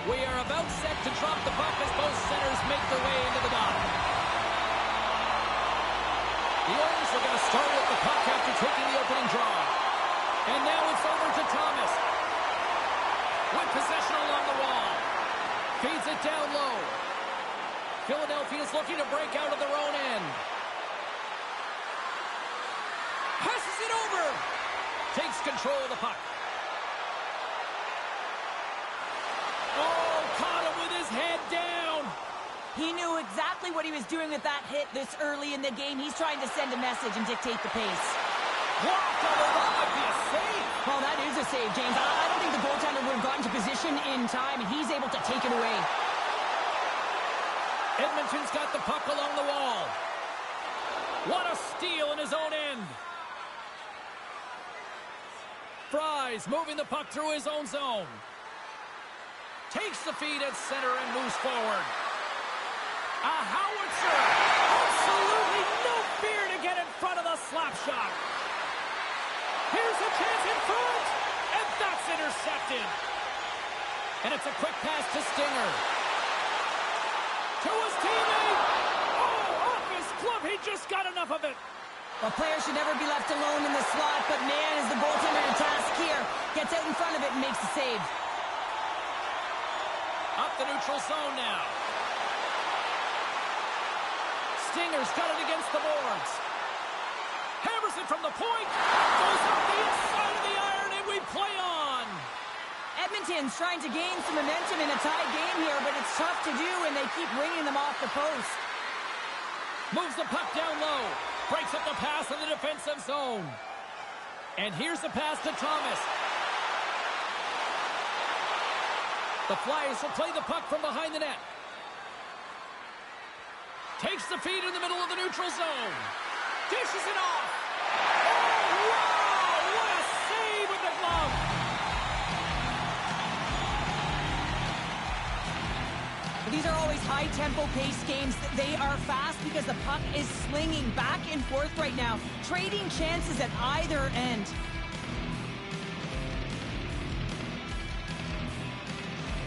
We are about set to drop the puck as both centers make their way into the dot. The Oilers are going to start with the puck after taking the opening draw. And now it's over to Thomas. With possession along the wall. Feeds it down low. Philadelphia's looking to break out of their own end. Passes it over. Takes control of the puck. Oh, caught him with his head down. He knew exactly what he was doing with that hit this early in the game. He's trying to send a message and dictate the pace. Blocked over. That might be a save. Well, that is a save, James. I don't think the goaltender would have gotten to position in time, and he's able to take it away. Edmonton's got the puck along the wall. What a steal in his own end. Fries moving the puck through his own zone. Takes the feed at center and moves forward. A howitzer. Absolutely no fear to get in front of the slap shot. Here's a chance in front. And that's intercepted. And it's a quick pass to Stinger. To his teammate. Oh, off his glove. He just got enough of it. A player should never be left alone in the slot, but man, is the goaltender to task here. Gets out in front of it and makes the save. Up the neutral zone now. Stinger's got it against the boards. Hammers it from the point. Goes up the inside of the iron, and we play on. Edmonton's trying to gain some momentum in a tied game here, but it's tough to do, and they keep ringing them off the post. Moves the puck down low. Breaks up the pass in the defensive zone. And here's the pass to Thomas. The Flyers will play the puck from behind the net. Takes the feed in the middle of the neutral zone. Dishes it off. Oh, wow! What a save with the glove! These are always high-tempo pace games. They are fast because the puck is slinging back and forth right now, trading chances at either end.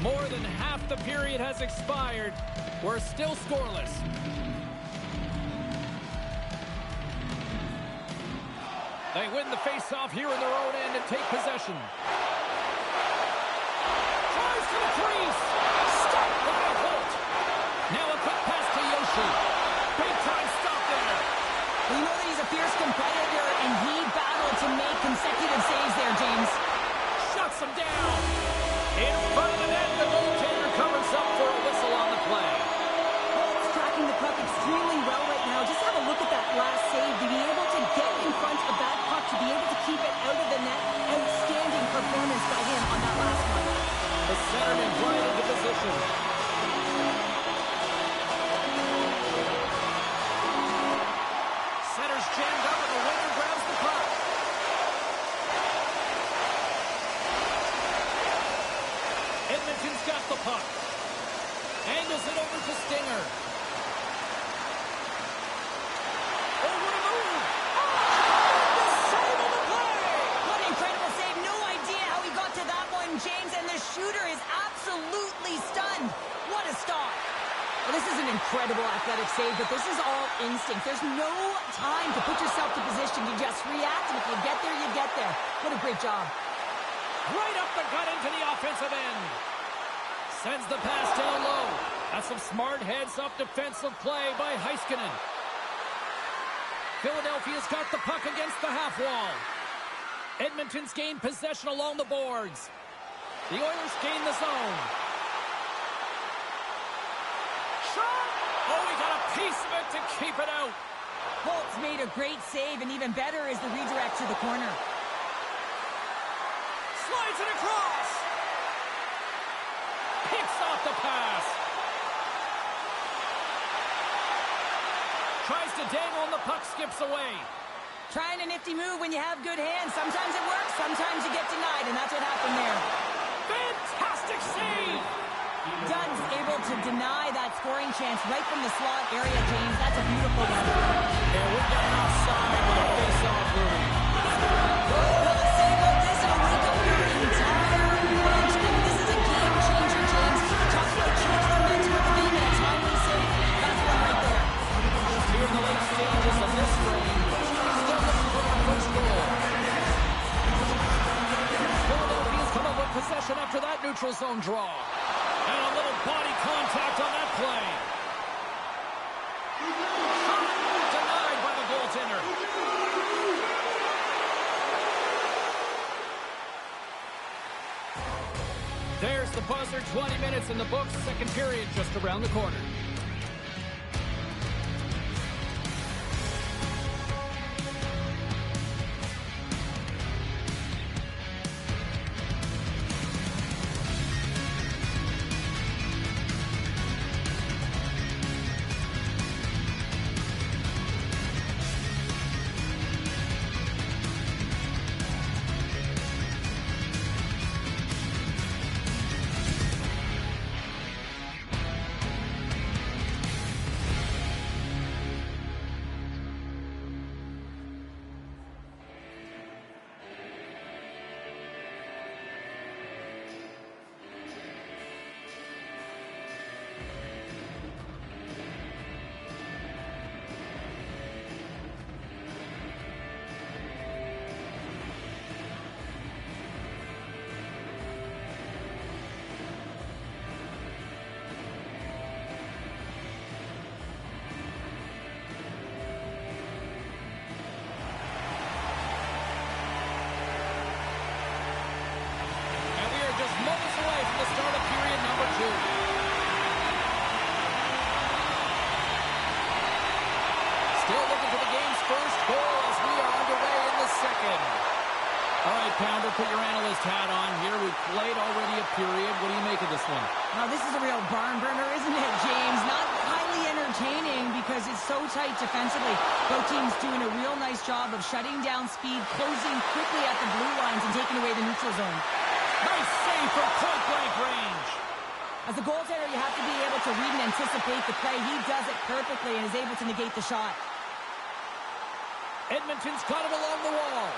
More than half the period has expired. We're still scoreless. They win the face-off here in their own end and take possession. Tries to the crease. Stopped by Holt. Now a quick pass to Yoshi. Big time stop there. Well, you know that he's a fierce competitor, and he battled to make consecutive saves there, James. Shuts him down. In front of the net, the goaltender covers up for a whistle on the play. Holt's tracking the puck extremely well right now. Just have a look at that last save. To be able to get in front of that puck, to be able to keep it out of the net. Outstanding performance by him on that last one. The centerman right into position. Center's jammed up and the winger grabs the puck. Edmonton's got the puck. Angles it over to Stinger. Oh, what a move! The save of the play! What an incredible save. No idea how he got to that one, James, and the shooter is absolutely stunned. What a stop. Well, this is an incredible athletic save, but this is all instinct. There's no time to put yourself to position. You just react, and if you get there, you get there. What a great job. Right up the gut into the offensive end. Sends the pass down low. That's some smart heads-up defensive play by Heiskanen. Philadelphia's got the puck against the half wall. Edmonton's gained possession along the boards. The Oilers gain the zone. Shot! Oh, he got a piece of it to keep it out. Holt's made a great save, and even better is the redirect to the corner. Slides it across. Picks off the pass. Tries to dangle and the puck skips away. Trying a nifty move when you have good hands. Sometimes it works, sometimes you get denied, and that's what happened there. Fantastic save! Dunn's able to deny that scoring chance right from the slot area, James. That's a beautiful one. And we got an offside with a face-off movie. Well, a save like this will wake up your entire bench. I mean, this is a game changer, James. that neutral zone draw. And a little body contact on that play. Denied by the goaltender. There's the buzzer. 20 minutes in the books. Second period just around the corner. Pounder, put your analyst hat on here. We've played already a period. What do you make of this one? Now, this is a real barn burner, isn't it, James? Not highly entertaining because it's so tight defensively. Both teams doing a real nice job of shutting down speed, closing quickly at the blue lines, and taking away the neutral zone. Nice save from point-blank range. As a goaltender, you have to be able to read and anticipate the play. He does it perfectly and is able to negate the shot. Edmonton's got it along the wall.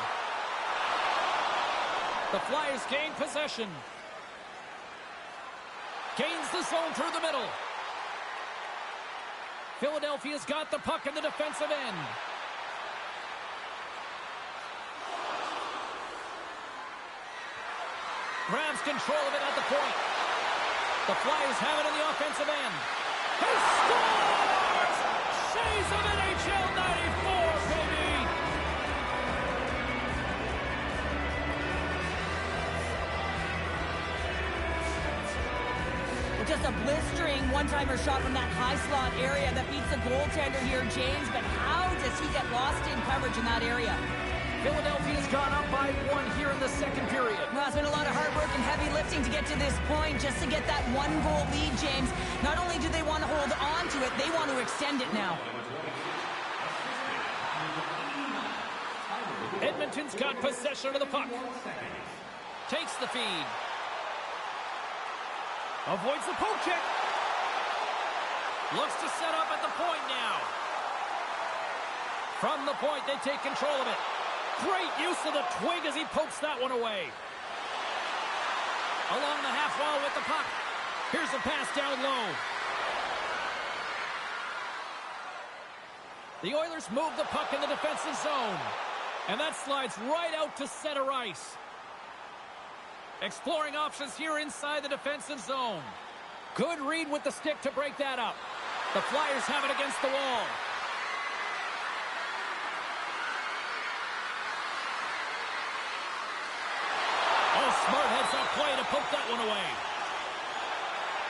The Flyers gain possession. Gains the zone through the middle. Philadelphia's got the puck in the defensive end. Grabs control of it at the point. The Flyers have it in the offensive end. He scores! Shades of NHL 94, baby! Just a blistering one-timer shot from that high slot area that beats the goaltender here, James. But how does he get lost in coverage in that area? Philadelphia's gone up by 1 here in the second period. Well, it's been a lot of hard work and heavy lifting to get to this point just to get that one-goal lead, James. Not only do they want to hold on to it, they want to extend it now. Edmonton's got possession of the puck. Takes the feed. Avoids the poke check. Looks to set up at the point now. From the point, they take control of it. Great use of the twig as he pokes that one away. Along the half wall with the puck. Here's a pass down low. The Oilers move the puck in the defensive zone. And that slides right out to center ice. Exploring options here inside the defensive zone. Good read with the stick to break that up. The Flyers have it against the wall. Oh, smart heads-up play to poke that one away.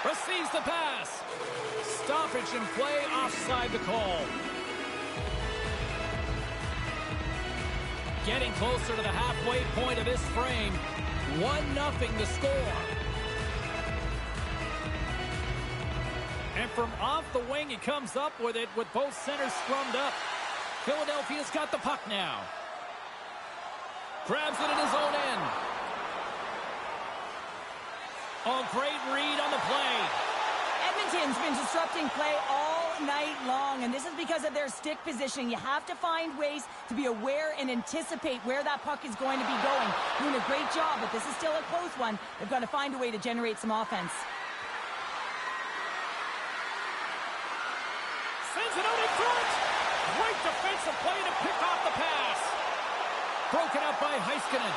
Receives the pass. Stoppage in play, offside the call. Getting closer to the halfway point of this frame. 1-0 the score. And from off the wing, he comes up with it with both centers scrummed up. Philadelphia's got the puck now. Grabs it in his own end. Oh, great read on the play. Edmonton's been disrupting play all night long, and this is because of their stick position. You have to find ways to be aware and anticipate where that puck is going to be going. Doing a great job, but this is still a close one. They've got to find a way to generate some offense. Sends it out in front. Great defensive play to pick off the pass. Broken up by Heiskanen.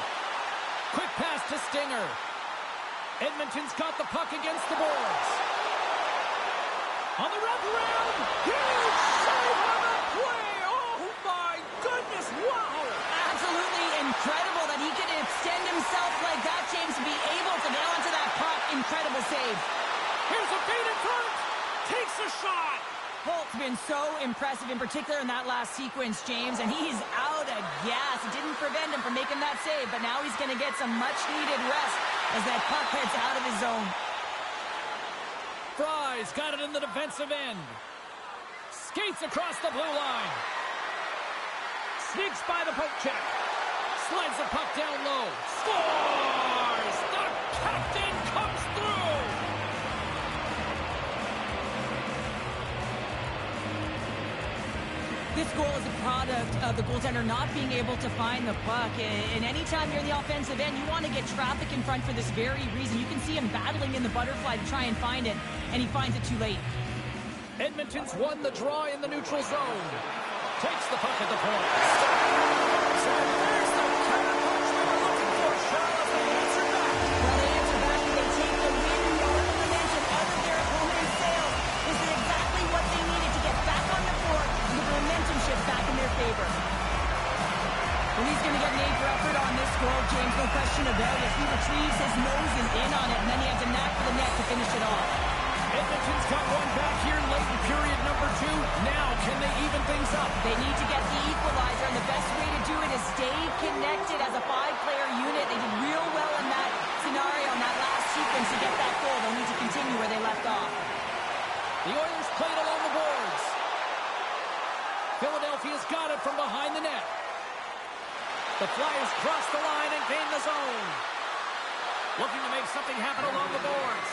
Quick pass to Stinger. Edmonton's got the puck against the boards. On the wraparound, huge save on the play. Oh my goodness, wow. Absolutely incredible that he could extend himself like that, James, to be able to get onto that puck. Incredible save. Here's a feed in front. Takes a shot. Holt's been so impressive, in particular in that last sequence, James, and he's out of gas. It didn't prevent him from making that save, but now he's going to get some much-needed rest as that puck heads out of his zone. Fry's got it in the defensive end. Skates across the blue line. Sneaks by the poke check. Slides the puck down low. Scores! The captain comes through! This goal is a product of the goaltender not being able to find the puck. And anytime you're in the offensive end, you want to get traffic in front for this very reason. You can see him battling in the butterfly to try and find it, and he finds it too late. Edmonton's won the draw in the neutral zone. Takes the puck at the point. So there's the counterpunch we were looking for, Charlotte. They answer back. Well, they answer back and they take the win, yard the momentum out of their opponent's sails. This is exactly what they needed to get back on the floor and get the momentum shift back in their favor. Well, he's going to get an A for effort on this goal, James, no question about it. He retrieves his nose and in on it, and then he has a knack for the net to finish it off. Edmonton's got one back here late in period number 2. Now, can they even things up? They need to get the equalizer, and the best way to do it is stay connected as a 5-player unit. They did real well in that scenario, in that last sequence to get that goal. They'll need to continue where they left off. The Oilers played along the boards. Philadelphia's got it from behind the net. The Flyers cross the line and gain the zone. Looking to make something happen along the boards.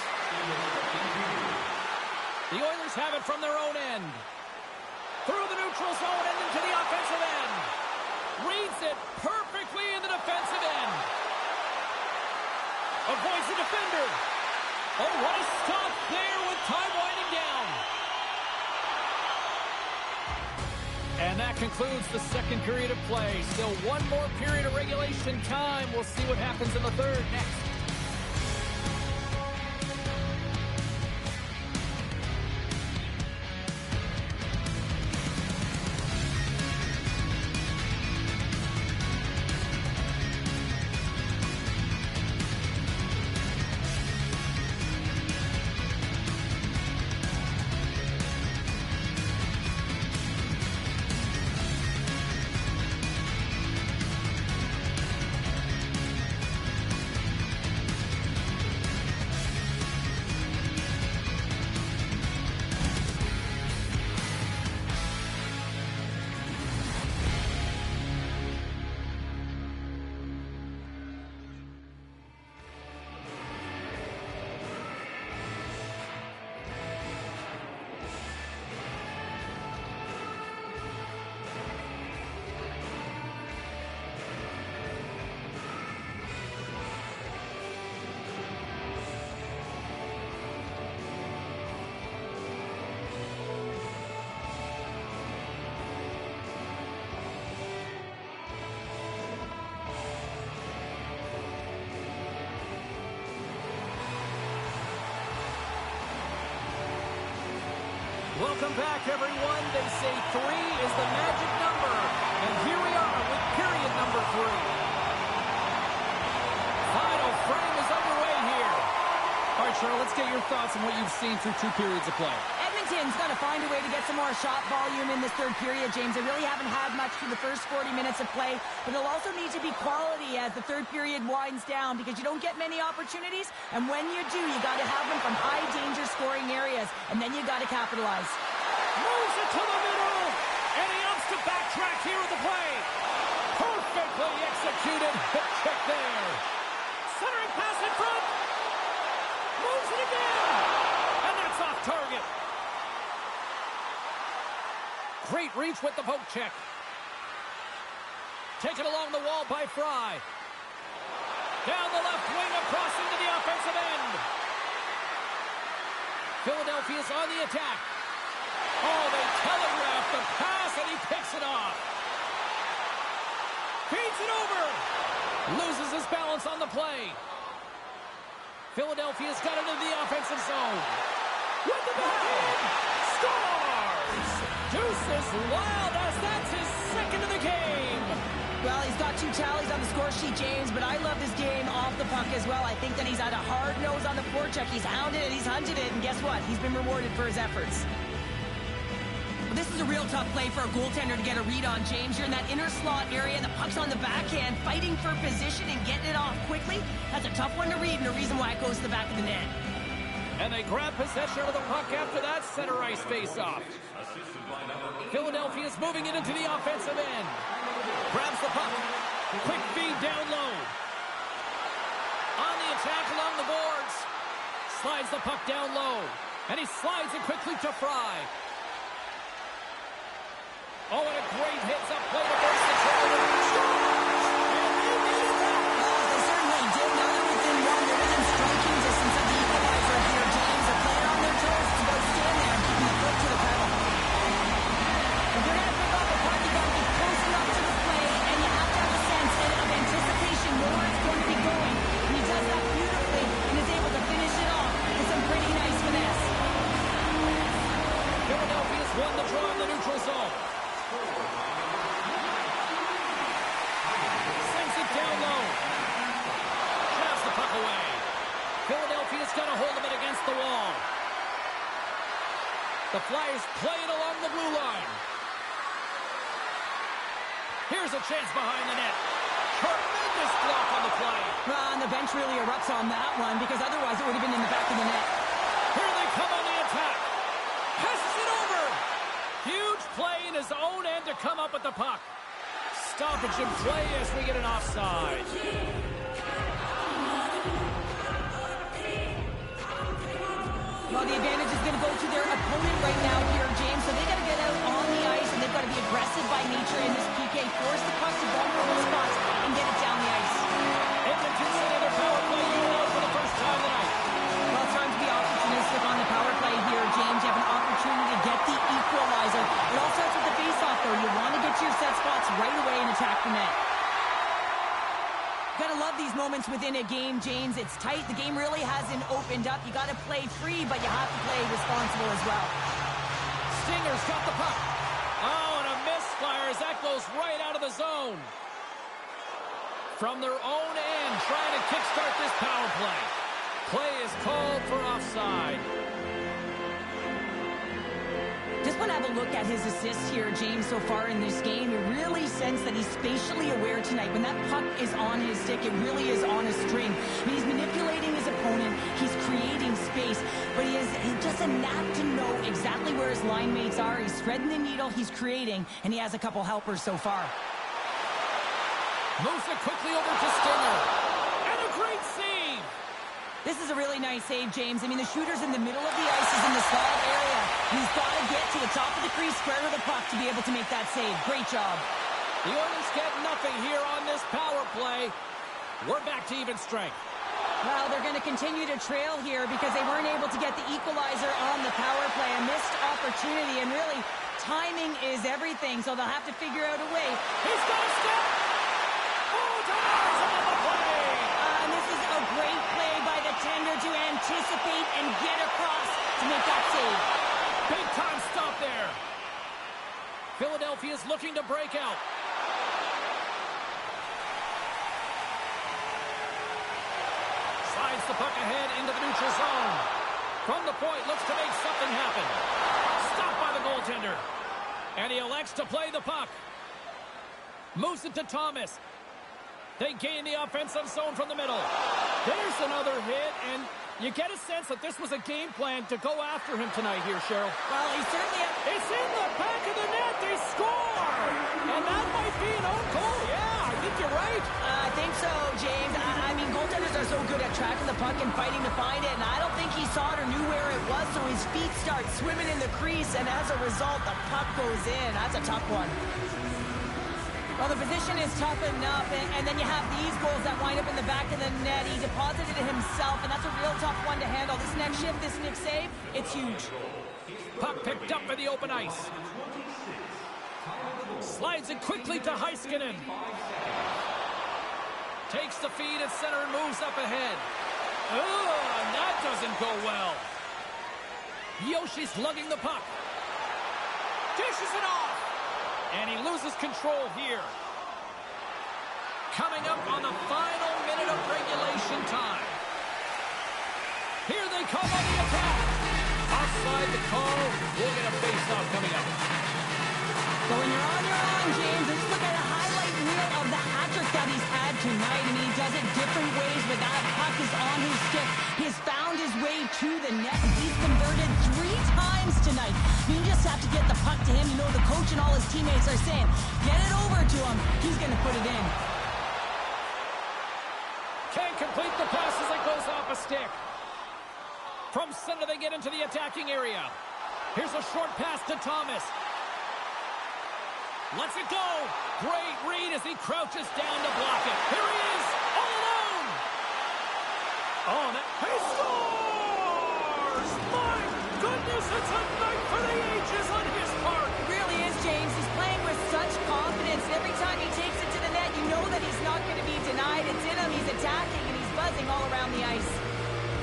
The Oilers have it from their own end. Through the neutral zone and into the offensive end. Reads it perfectly in the defensive end. Avoids the defender. Oh, what a stop there with time winding down. And that concludes the second period of play. Still one more period of regulation time. We'll see what happens in the third next. Welcome back, everyone. They say 3 is the magic number. And here we are with period number 3. Final frame is underway here. All right, Charlotte, let's get your thoughts on what you've seen through 2 periods of play. Edmonton's going to find a way to get some more shot volume in this third period, James. They really haven't had much through the first 40 minutes of play, but they'll also need to be quality as the third period winds down because you don't get many opportunities, and when you do, you got to have them from high-danger scoring areas, and then you got to capitalize. Moves it to the middle, and he opts to backtrack here with the play. Perfectly executed. Hit check there. Centering pass in front. Moves it again, and that's off target. Great reach with the poke check. Taken along the wall by Fry. Down the left wing, across into the offensive end. Philadelphia's on the attack. Oh, they telegraph the pass, and he picks it off. Feeds it over. Loses his balance on the play. Philadelphia's got it in the offensive zone. With the backhand, scores! Deuces wild as that's his second of the game. Well, he's got 2 tallies on the score sheet, James, but I love his game off the puck as well. I think that he's had a hard nose on the forecheck. He's hounded it, he's hunted it, and guess what? He's been rewarded for his efforts. This is a real tough play for a goaltender to get a read on, James. You're in that inner slot area, the puck's on the backhand, fighting for position and getting it off quickly. That's a tough one to read, and the reason why it goes to the back of the net. And they grab possession of the puck after that center ice face-off. Philadelphia's moving it into the offensive end. Grabs the puck. Quick feed down low. On the attack along the boards. Slides the puck down low. And he slides it quickly to Fry. Oh, and a great hits-up play to burst the trail. And they needed that. They certainly did. Now they're within 1. They're within striking distance of the equalizer here, James. They're playing on their toes. It's about staying there and keeping the foot to the pedal. If you're going to pick up a puck, you got to be close enough to the play, and you have to have a sense of anticipation where it's going to be going. And he does that beautifully and is able to finish it off with some pretty nice finesse. Philadelphia's won the draw in the neutral zone. Sends it down low. Grabs the puck away. Philadelphia's got a hold of it against the wall. The Flyers play it along the blue line. Here's a chance behind the net. Tremendous block on the play. And the bench really erupts on that one because otherwise it would have been in the back of the net. Here they come on the attack. Passes it over. Huge play in his own end to come up with the puck. Stoppage in play as we get an offside. Well, the advantage is going to go to their opponent right now here, James. So they got to get out on the ice, and they've got to be aggressive by nature in this PK. Force the puck to go for those spots and get it down the ice. Edmonton's another power play unit out for the first time tonight. Well, it's time to be opportunistic on the power play here, James. You have an opportunity to get the equalizer. It all starts with the face-off, though. You want to get to your set spots right away and attack the net. Gotta love these moments within a game, James. It's tight. The game really hasn't opened up. You gotta play free, but you have to play responsible as well. Stinger's got the puck. Oh, and a miss, Flyers. That goes right out of the zone. From their own end, trying to kickstart this power play. Play is called for offside. Just want to have a look at his assists here, James, so far in this game. You really sense that he's spatially aware tonight. When that puck is on his stick, it really is on a string. I mean, he's manipulating his opponent. He's creating space. But he is just a knack to know exactly where his line mates are. He's threading the needle. He's creating. And he has a couple helpers so far. Moves it quickly over to Stinger. And a great save. This is a really nice save, James. I mean, the shooter's in the middle of the ice. He's in the slot area. He's got to get to the top of the crease, square to the puck to be able to make that save. Great job. The Oilers get nothing here on this power play. We're back to even strength. Well, they're going to continue to trail here because they weren't able to get the equalizer on the power play. A missed opportunity, and really, timing is everything, so they'll have to figure out a way. He's got a step. Oh, Tavares on the play. And this is a great play by the tender to anticipate and get across to make that save. Big time stop there. Philadelphia's looking to break out. Slides the puck ahead into the neutral zone. From the point, looks to make something happen. Stopped by the goaltender. And he elects to play the puck. Moves it to Thomas. They gain the offensive zone from the middle. There's another hit, and you get a sense that this was a game plan to go after him tonight here, Cheryl. Well, he certainly... It's in the back of the net. They score! And that might be an own goal. Yeah, I think you're right. I think so, James. I mean, goaltenders are so good at tracking the puck and fighting to find it, and I don't think he saw it or knew where it was, so his feet start swimming in the crease, and as a result, the puck goes in. That's a tough one. Well, the position is tough enough, and then you have these goals that wind up in the back of the net. He deposited it himself, and that's a real tough one to handle. This next shift, this next save, it's huge. Puck picked up for the open ice. Slides it quickly to Heiskanen. Takes the feed at center and moves up ahead. And that doesn't go well. Yoshi's lugging the puck. Dishes it off. And he loses control here. Coming up on the final minute of regulation time. Here they come on the attack. Offside the call. We'll get a face-off coming up. So when you're on, James, let's look at a highlight reel of the hat-trick that he's had tonight, and he does it different ways, but that puck is on his stick. He's found his way to the net, and he's converted 3 times tonight. You just have to get the puck to him. You know the coach and all his teammates are saying, get it over to him. He's going to put it in. Can't complete the pass as it goes off a stick. From center, they get into the attacking area. Here's a short pass to Thomas. Lets it go. Great read as he crouches down to block it. Here he is, all alone. Oh, he scores! My goodness, it's a night for the ages on his part. It really is, James. He's playing with such confidence. Every time he takes it to the net, you know that he's not going to be denied. It's in him. He's attacking, and he's buzzing all around the ice.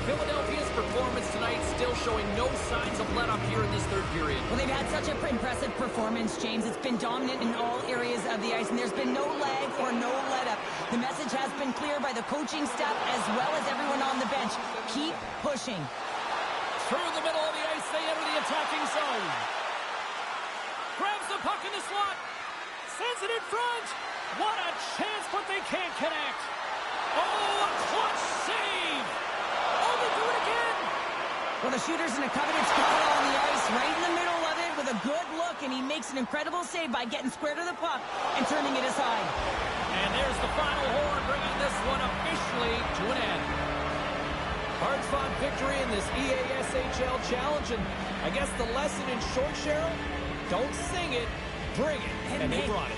Philadelphia's performance tonight still showing no signs of let-up here in this third period. Well, they've had such an impressive performance, James. It's been dominant in all areas of the ice, and there's been no lag or no let-up. The message has been clear by the coaching staff as well as everyone on the bench. Keep pushing. Through the middle of the ice, they enter the attacking zone. Grabs the puck in the slot. Sends it in front. What a chance, but they can't connect. Oh, a clutch save. Oh, they do it again. Well, the shooter's in a coveted spot on the ice, right in the middle of it with a good look, and he makes an incredible save by getting square to the puck and turning it aside. And there's the final horn, bringing this one officially to an end. Hard-fought victory in this EASHL challenge, and I guess the lesson in short, Cheryl, don't sing it, bring it. And they brought it.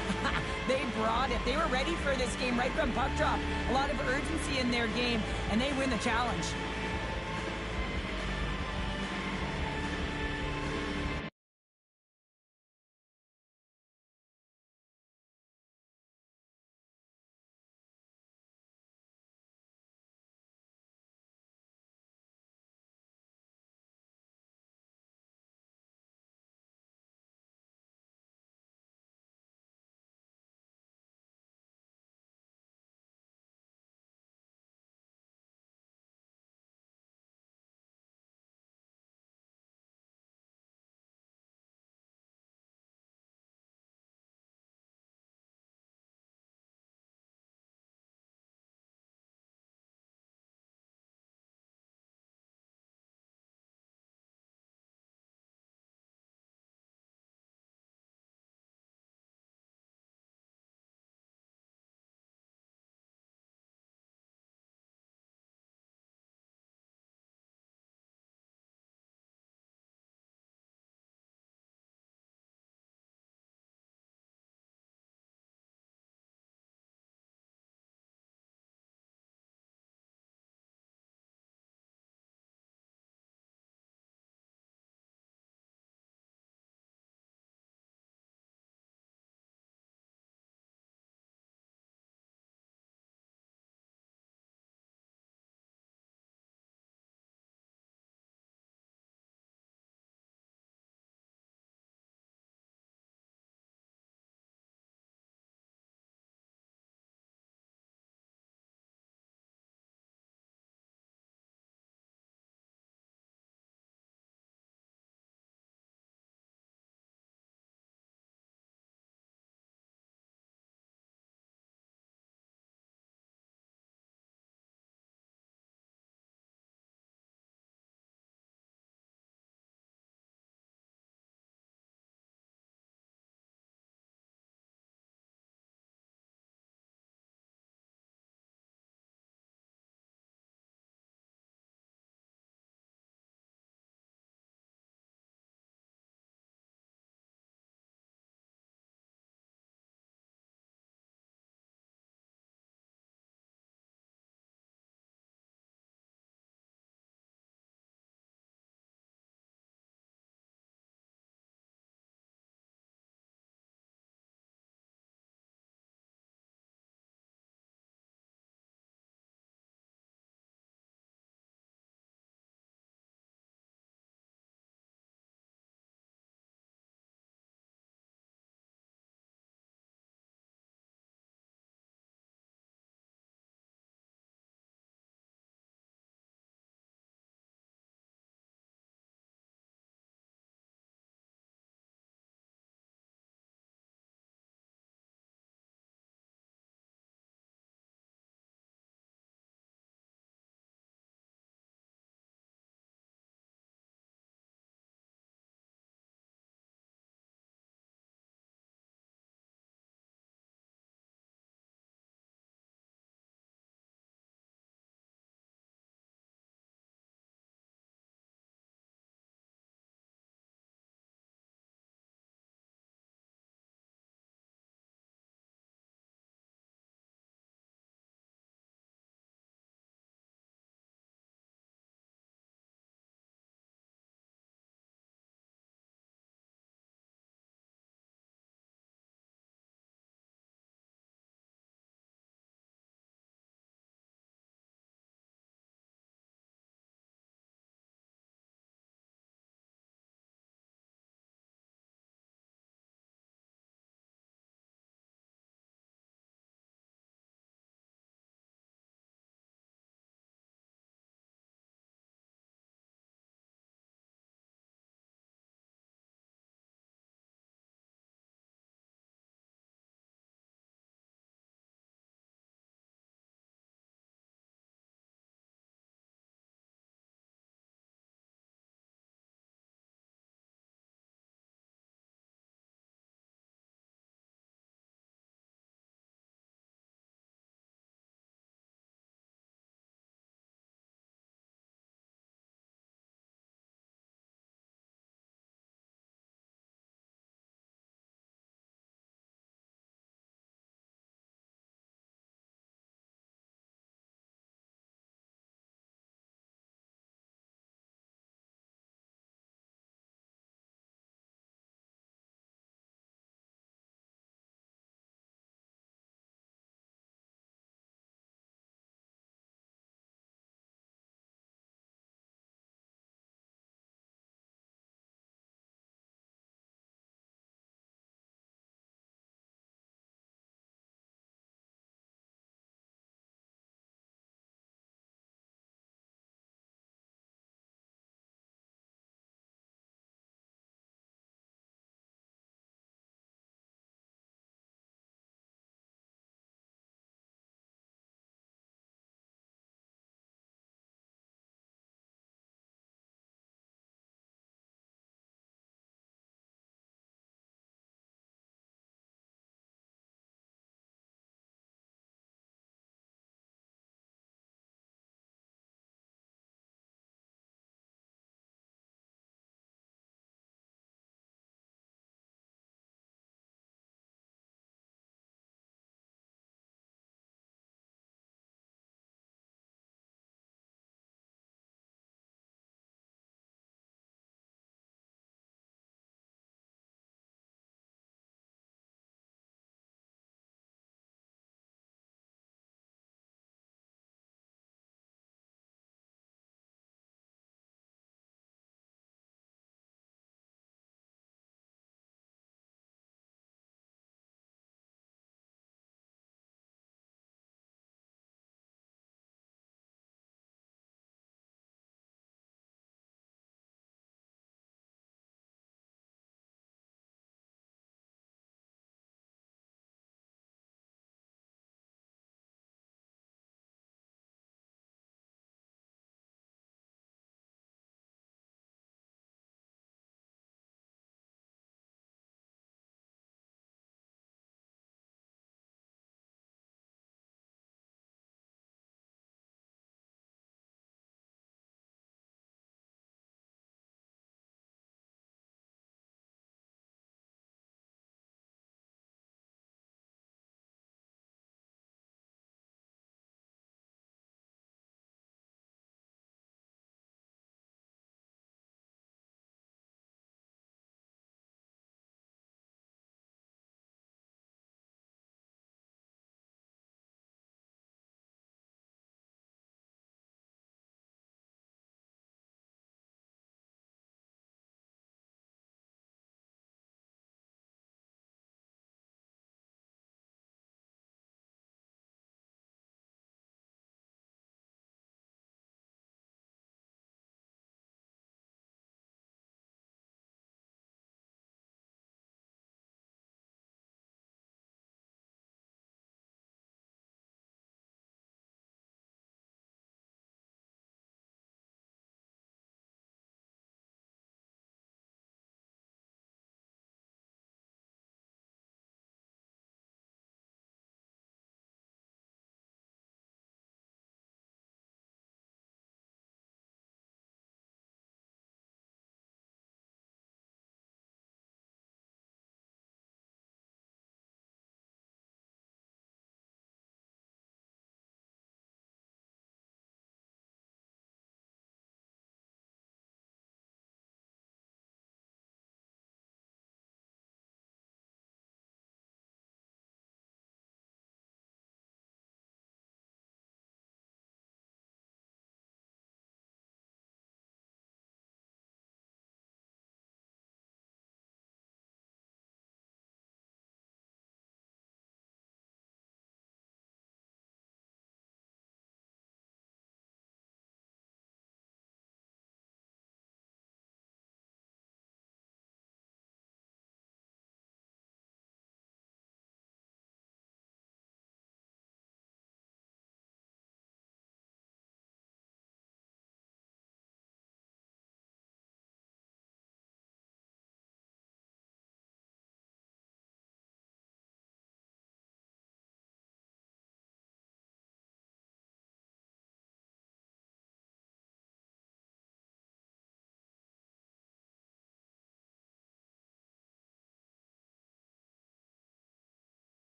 They brought it. They were ready for this game right from puck drop. A lot of urgency in their game, and they win the challenge.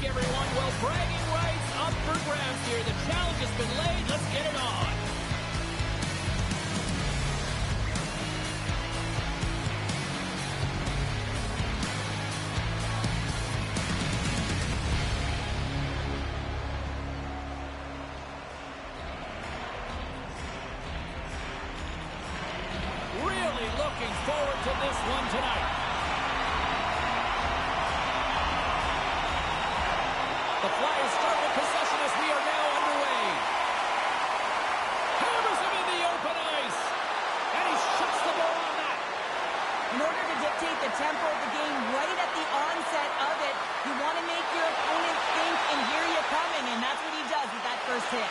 week, everyone. Well, bragging rights up for grabs here. The challenge has been laid. Let's get it on. Really looking forward to this one tonight. The Flyers start with possession as we are now underway. Hammers him in the open ice. And he shuts the ball on that. In order to dictate the tempo of the game right at the onset of it, you want to make your opponent think and hear you coming, and that's what he does with that first hit.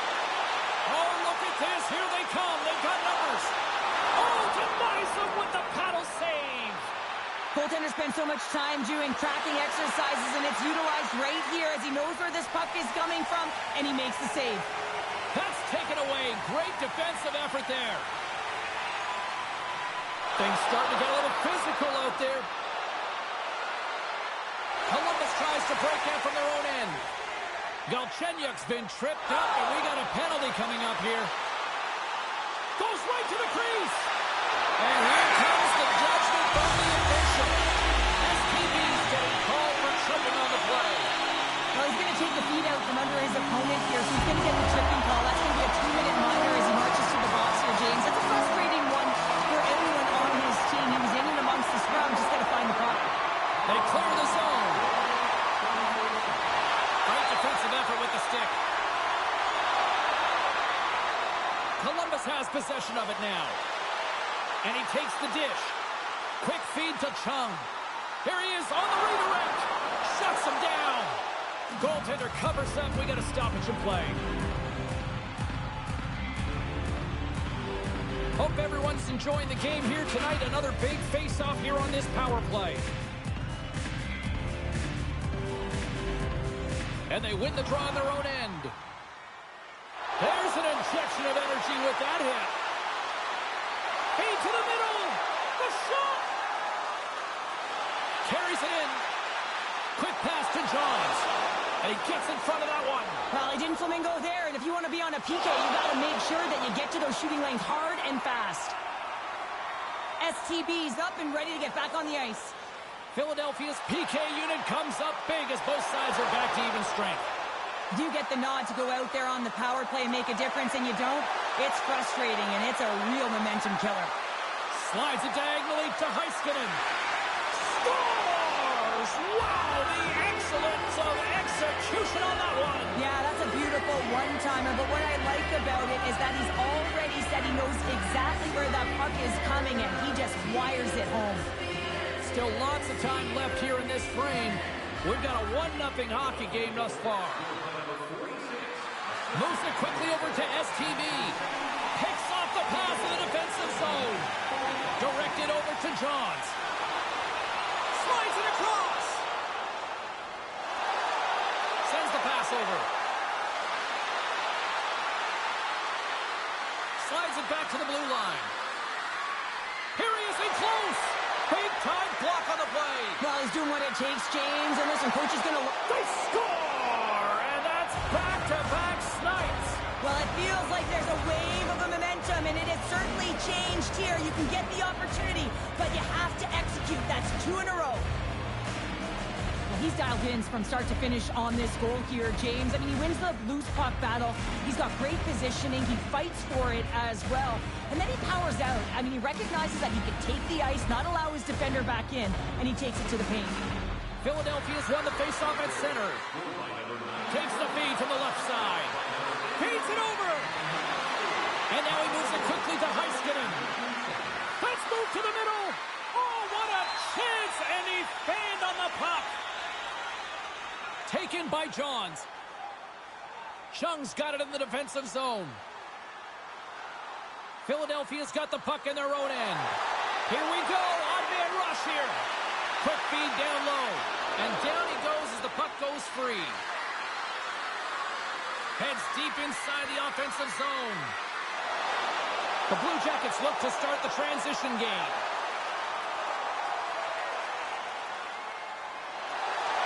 Oh, look at this. Here they come. They've got numbers. Oh, denies them with the paddle save. Goaltender spends so much time doing tracking exercises, and it's utilized right here as he knows where this puck is coming from, and he makes the save. That's taken away. Great defensive effort there. Things starting to get a little physical out there. Columbus tries to break in from their own end. Galchenyuk's been tripped up, and we got a penalty coming up here. Goes right to the crease. And here comes the judgment from the official. STB's getting called for tripping on the play. Well, he's going to take the feet out from under his opponent here, so he's going to get the tripping call. That's going to be a 2-minute minor as he marches to the box here, James. That's a frustrating one for everyone on his team. He was in and amongst the scrum, just got to find the puck. They clear the zone. Great defensive effort with the stick. Columbus has possession of it now. And he takes the dish. Quick feed to Chung. Here he is on the redirect. Shuts him down. Goaltender covers up. We got a stoppage in play. Hope everyone's enjoying the game here tonight. Another big face-off here on this power play. And they win the draw on their own end. There's an injection of energy with that hit. Feed to the middle. The shot. Carries it in. Quick pass to Johns. And he gets in front of that one. Well, he didn't flamingo there, and if you want to be on a PK, you got to make sure that you get to those shooting lanes hard and fast. STB's up and ready to get back on the ice. Philadelphia's PK unit comes up big as both sides are back to even strength. You get the nod to go out there on the power play and make a difference, and you don't. It's frustrating, and it's a real momentum killer. Slides it diagonally to Heiskanen. Scores! Wow, the excellence of execution on that one. Yeah, that's a beautiful one-timer, but what I like about it is that he's already said he knows exactly where that puck is coming, and he just wires it home. Still lots of time left here in this frame. We've got a 1-0 hockey game thus far. Moves it quickly over to STB. Picks off the pass in the defensive zone. Directed over to Johns. Slides it across. Sends the pass over. Slides it back to the blue line. Here he is in close. Big time block on the play. Well, he's doing what it takes, James. And listen, coach is going to... They score! And that's back-to-back snipes. Well, it feels like there's a wave of a momentum, and it has certainly changed here. You can get the opportunity, but you have to execute. That's 2 in a row. Well, he's dialed in from start to finish on this goal here, James. I mean, he wins the loose puck battle. He's got great positioning. He fights for it as well. And then he powers out. I mean, he recognizes that he can take the ice, not allow his defender back in, and he takes it to the paint. Philadelphia's won the faceoff at center. Takes the feed from the left side. Feeds it over. And now he moves it quickly to Heiskanen. Let's move to the middle. Oh, what a chance. And he fanned on the puck. Taken by Johns. Chung's got it in the defensive zone. Philadelphia's got the puck in their own end. Here we go. Odd-man rush here. Quick feed down low. And down he goes as the puck goes free. Heads deep inside the offensive zone. The Blue Jackets look to start the transition game.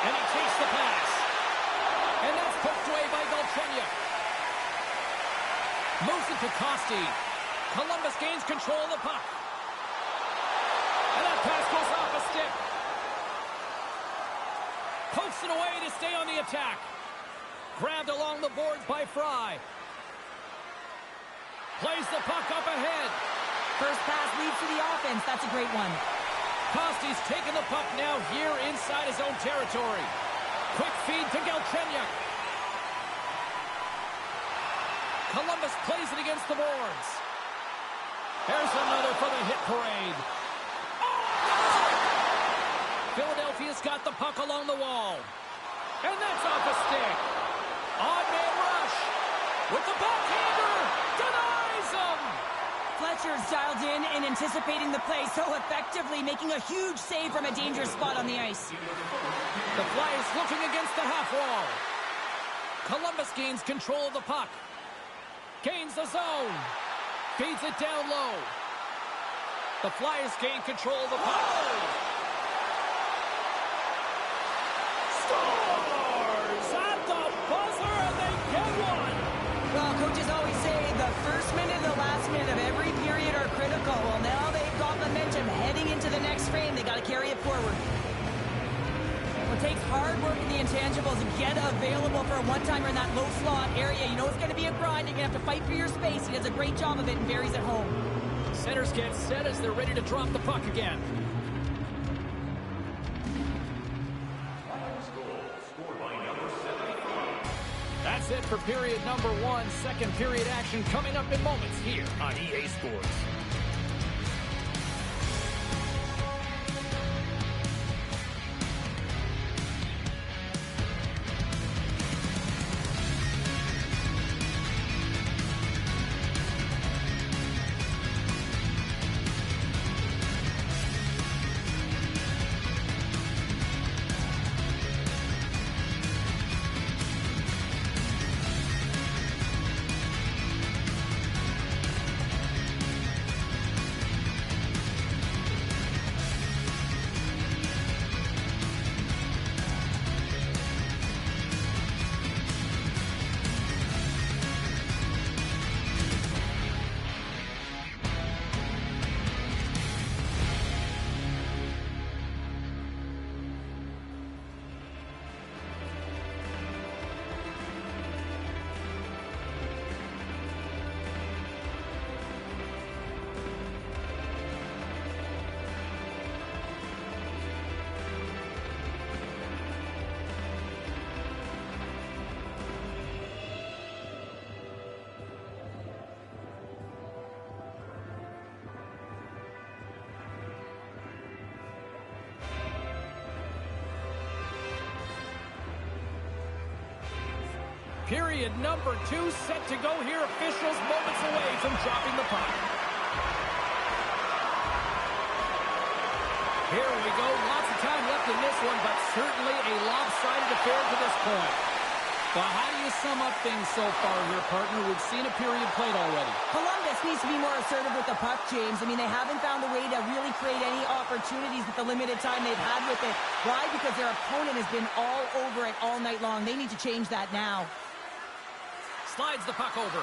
And he takes the pass. Galchenyuk. Moves it to Kosti. Columbus gains control of the puck. And that pass goes off a stick. Pokes it away to stay on the attack. Grabbed along the boards by Fry. Plays the puck up ahead. First pass leads to the offense. That's a great one. Kosti's taking the puck now here inside his own territory. Quick feed to Galchenyuk. Columbus plays it against the boards. There's another for the hit parade. Oh! Philadelphia's got the puck along the wall. And that's off a stick. Odd man rush. With the backhander. Denies him. Fletcher's dialed in and anticipating the play so effectively, making a huge save from a dangerous spot on the ice. The Flyers looking against the half wall. Columbus gains control of the puck. Gains the zone. Feeds it down low. The Flyers gain control of the puck. Scores at the buzzer, and they get one. Well, coaches always say the first minute and the last minute of every period are critical. Well, now they've got momentum heading into the next frame. They got to carry it forward. It takes hard work in the intangibles to get available for a one-timer in that low slot area. You know it's going to be a grind. You're going to have to fight for your space. He does a great job of it and buries it home. Centers get set as they're ready to drop the puck again. That's it for period number 1. Second period action coming up in moments here on EA Sports. Period number 2 set to go here. Officials moments away from dropping the puck. Here we go. Lots of time left in this one, but certainly a lopsided affair to this point. Well, how do you sum up things so far here, partner? We've seen a period played already. Columbus needs to be more assertive with the puck, James. I mean, they haven't found a way to really create any opportunities with the limited time they've had with it. Why? Because their opponent has been all over it all night long. They need to change that now. Slides the puck over.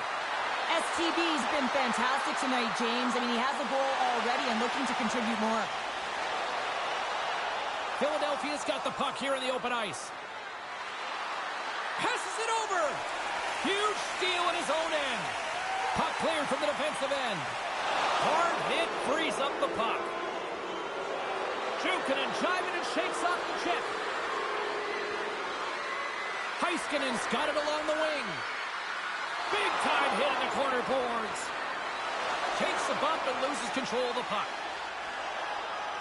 STB's been fantastic tonight, James. I mean, he has a goal already and looking to contribute more. Philadelphia's got the puck here in the open ice. Passes it over. Huge steal in his own end. Puck cleared from the defensive end. Hard hit frees up the puck. Jukin and jiving and shakes off the check. Heiskanen's got it along the wing. Big time hit in the corner boards. Takes a bump and loses control of the puck.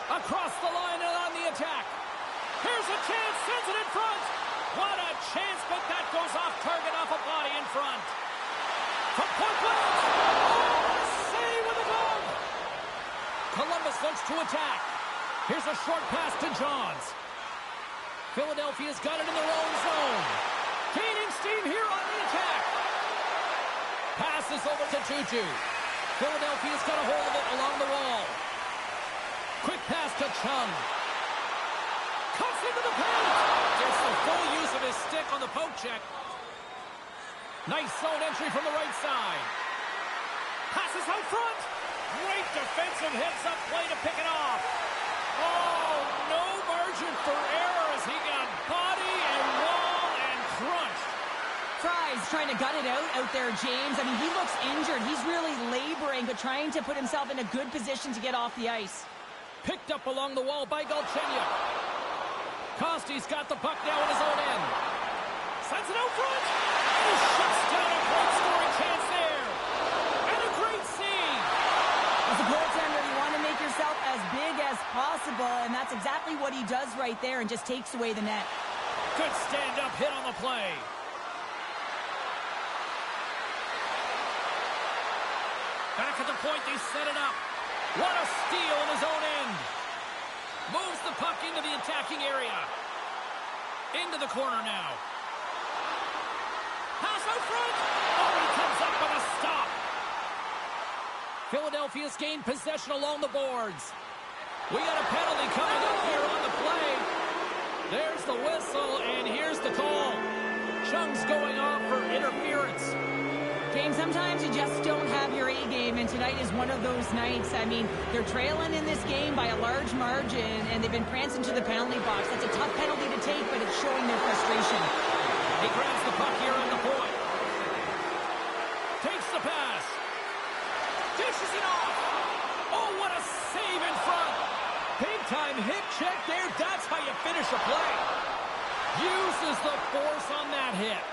Across the line and on the attack. Here's a chance, sends it in front. What a chance, but that goes off target, off a body in front. From point blank. Oh, save with a glove. Columbus looks to attack. Here's a short pass to Johns. Philadelphia's got it in their own zone. Gaining steam here on the attack. Passes over to Tutu. Philadelphia's got a hold of it along the wall. Quick pass to Chung. Cuts into the paint. Gets the full use of his stick on the poke check. Nice zone entry from the right side. Passes out front. Great defensive hits up play to pick it off. Oh, no margin for error as he got body and wall and crunched. Fry's trying to gut it out there, James. I mean, he looks injured. He's really laboring, but trying to put himself in a good position to get off the ice. Picked up along the wall by Galchenyuk. Kosti's got the puck now in his own end. Sends it out front. And he shuts down a great scoring chance there. And a great save. As a goaltender, you want to make yourself as big as possible, and that's exactly what he does right there and just takes away the net. Good stand-up hit on the play. Back at the point, they set it up. What a steal in his own end. Moves the puck into the attacking area. Into the corner now. Pass out front. Oh, he comes up with a stop. Philadelphia's gained possession along the boards. We got a penalty coming up here on the play. There's the whistle, and here's the call. Chung's going off for interference. James, sometimes you just don't have your A-game, and tonight is one of those nights. I mean, they're trailing in this game by a large margin, and they've been prancing to the penalty box. That's a tough penalty to take, but it's showing their frustration. He grabs the puck here on the point. Takes the pass. Dishes it off. Oh, what a save in front. Big-time hit check there. That's how you finish a play. Uses the force on that hit.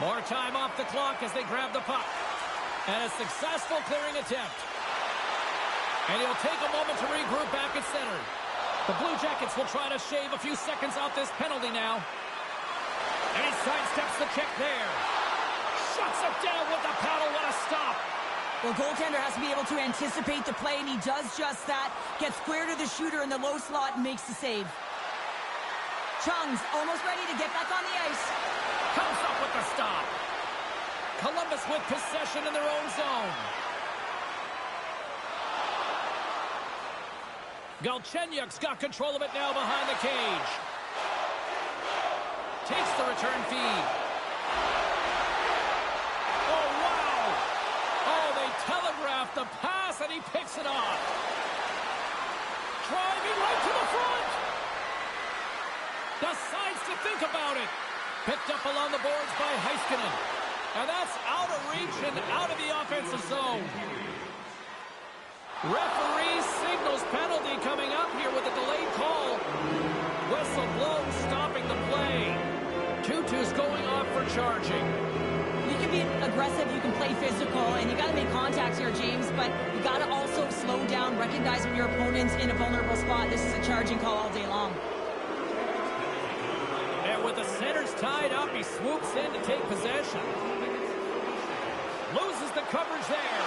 More time off the clock as they grab the puck. And a successful clearing attempt. And he'll take a moment to regroup back at center. The Blue Jackets will try to shave a few seconds off this penalty now. And he sidesteps the check there. Shuts it down with the paddle. What a stop. Well, goaltender has to be able to anticipate the play, and he does just that. Gets square to the shooter in the low slot and makes the save. Chung's almost ready to get back on the ice. Comes up with the stop. Columbus with possession in their own zone. Galchenyuk's got control of it now behind the cage. Takes the return feed. Oh, wow. Oh, they telegraphed the pass, and he picks it off. Driving right to the front. Decides to think about it. Picked up along the boards by Heiskanen. And that's out of reach and out of the offensive zone. Referee signals penalty coming up here with a delayed call. Whistle blown, stopping the play. Tutu's going off for charging. You can be aggressive, you can play physical, and you got to make contact here, James, but you got to also slow down, recognize when your opponent's in a vulnerable spot. This is a charging call all day long. And with the centers tied up, he swoops in to take possession. Loses the coverage there.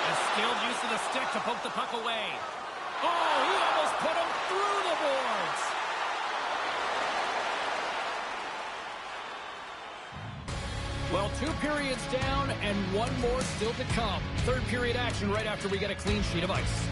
A skilled use of the stick to poke the puck away. Oh, he almost put him through the boards. Well, 2 periods down and 1 more still to come. Third period action right after we get a clean sheet of ice.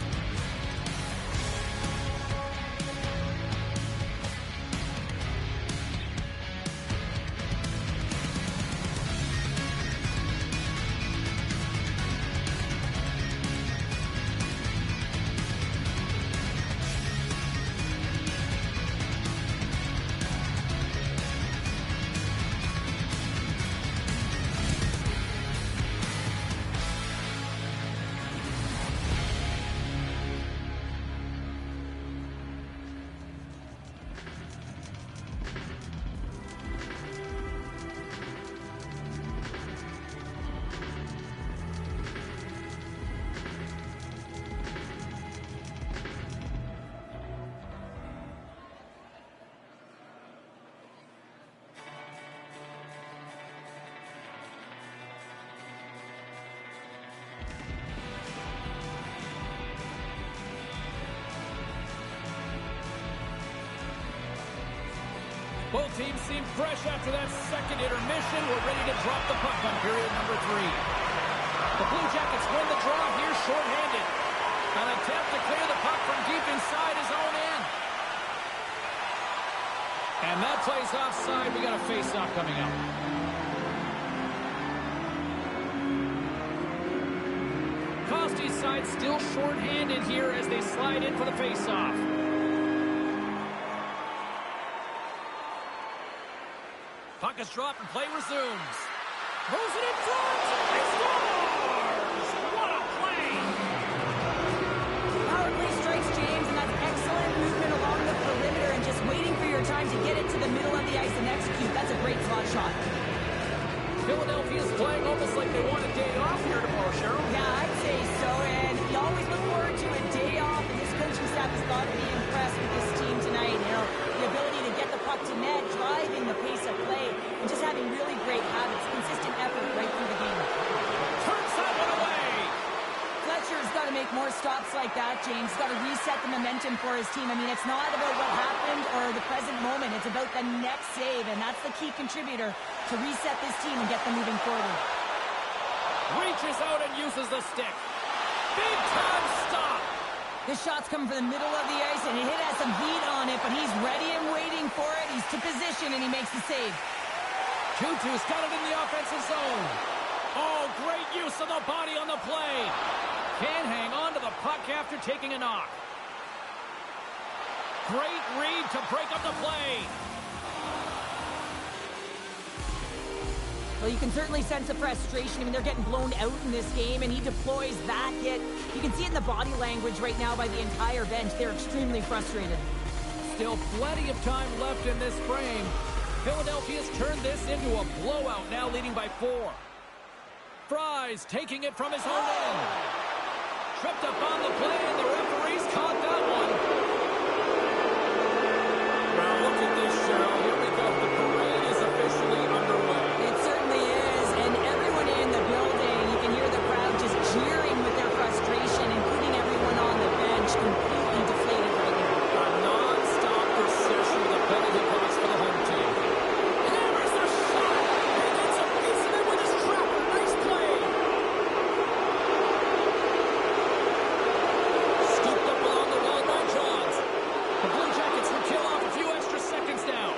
Both teams seem fresh after that second intermission. We're ready to drop the puck on period number 3. The Blue Jackets win the draw here shorthanded. An attempt to clear the puck from deep inside his own end. And that plays offside. We got a face-off coming up. LP side still short-handed here as they slide in for the face-off. Puck is dropped and play resumes. Moves it in front and scores! What a play! Power play strikes, James, and that's excellent movement along the perimeter and just waiting for your time to get it to the middle of the ice and execute. That's a great slot shot. Philadelphia's playing almost like they want a day off here tomorrow, Cheryl. Yeah, I'd say so, and you always look forward to a day off, and this coaching staff has got to be impressed with this team tonight. You know, the ability to get the puck to net, driving the pace of play, and just having really great habits, consistent effort right through the game. Turns that one away! Fletcher's got to make more stops like that, James. He's got to reset the momentum for his team. I mean, it's not about what happened or the present moment. It's about the next save, and that's the key contributor to reset this team and get them moving forward. Reaches out and uses the stick. Big time stop! This shot's coming from the middle of the ice, and he has some heat on it, but he's ready and waiting for it. He's to position, and he makes the save. Tutu's got it in the offensive zone. Oh, great use of the body on the play. Can't hang on to the puck after taking a knock. Great read to break up the play. Well, you can certainly sense the frustration. I mean, they're getting blown out in this game, and he deploys that hit. You can see it in the body language right now by the entire bench. They're extremely frustrated. Still plenty of time left in this frame. Philadelphia's turned this into a blowout, now leading by 4. Fries taking it from his own end. Tripped up on the play, and the referees caught that one. Now look at this, Cheryl. Here we go. The parade is officially underway. It certainly is, and everyone in the building, you can hear the crowd just cheering with their frustration, including everyone on the bench, completely deflated right now. A non-stop procession of the penalty box for the home team. Hammers the shot! He gets a piece of it with his trapper. Nice play! Scooped up along the wall by Johns. The Blue Jackets will kill off a few extra seconds now.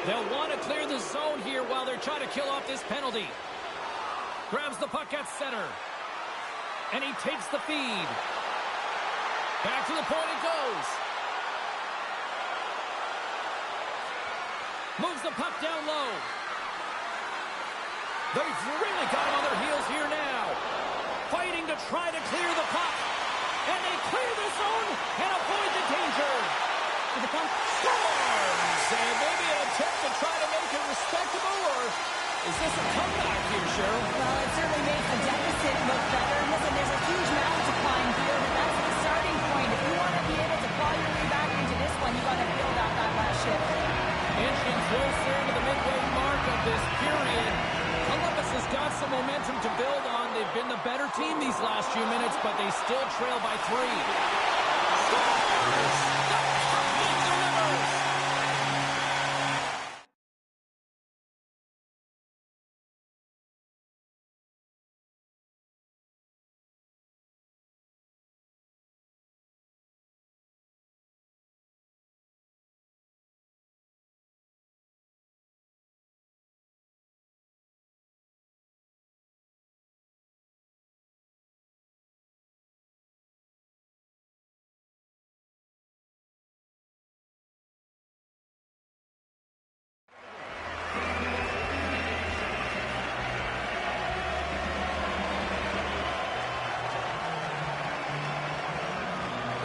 They'll want to clear the zone here while they're trying to kill off this penalty. Grabs the puck at center. And he takes the feed. Back to the point it goes. Moves the puck down low. They've really got him on their heels here now. Fighting to try to clear the puck. And they clear the zone and avoid the danger. To the puck. Scores! And maybe an attempt to try to make it respectable, or is this a comeback here, Cheryl? Well, it certainly makes the deficit look better. Listen, there's a huge mountain to climb here, but that's the starting point. If you want to be able to claw your way back into this one, you got to build out that last shift. Inching closer to the midway mark of this period. Columbus has got some momentum to build on. They've been the better team these last few minutes, but they still trail by 3. Scores! The puck delivers!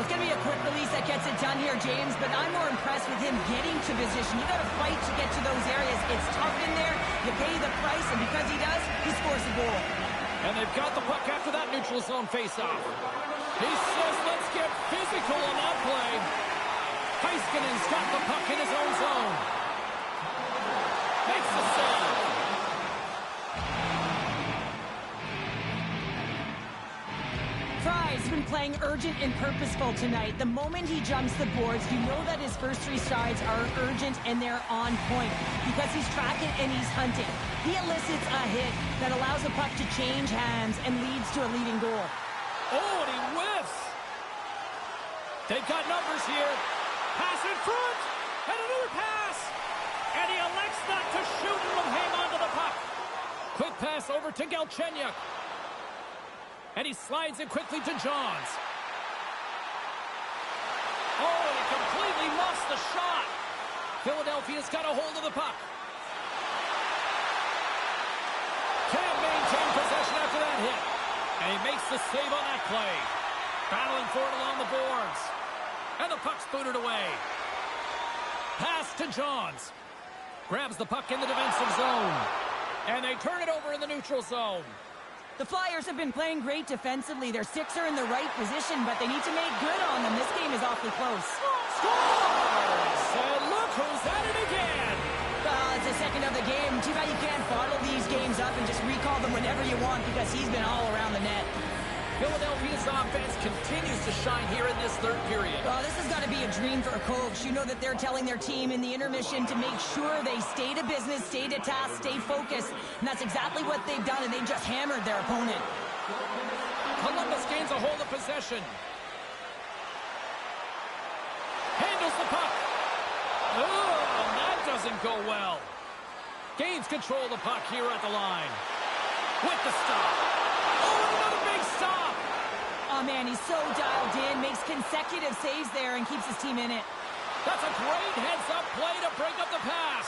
It's going to be a quick release that gets it done here, James, but I'm more impressed with him getting to position. You got to fight to get to those areas. It's tough in there. You pay the price, and because he does, he scores a goal. And they've got the puck after that neutral zone faceoff. He says, let's get physical on that play. Heiskanen's got the puck in his own zone. Makes the save. Fry's been playing urgent and purposeful tonight. The moment he jumps the boards, you know that his first 3 strides are urgent and they're on point because he's tracking and he's hunting. He elicits a hit that allows the puck to change hands and leads to a leading goal. Oh, and he whiffs. They've got numbers here. Pass in front. And another pass. And he elects not to shoot and will hang on to the puck. Quick pass over to Galchenyuk. And he slides it quickly to Johns. Oh, and he completely muffs the shot. Philadelphia's got a hold of the puck. Can't maintain possession after that hit. And he makes the save on that play. Battling for it along the boards. And the puck's booted away. Pass to Johns. Grabs the puck in the defensive zone. And they turn it over in the neutral zone. The Flyers have been playing great defensively. Their six are in the right position, but they need to make good on them. This game is awfully close. Scores! And look who's at it again! It's the second of the game. Too bad you can't bottle these games up and just recall them whenever you want because he's been all around the net. Philadelphia's offense continues to shine here in this third period. This has got to be a dream for a coach. You know that they're telling their team in the intermission to make sure they stay to business, stay to task, stay focused. And that's exactly what they've done, and they've just hammered their opponent. Columbus gains a hold of possession. Handles the puck. Oh, that doesn't go well. Gains control of the puck here at the line. With the stop. Oh, another big stop. Oh, man, he's so dialed in, makes consecutive saves there and keeps his team in it. That's a great heads-up play to break up the pass.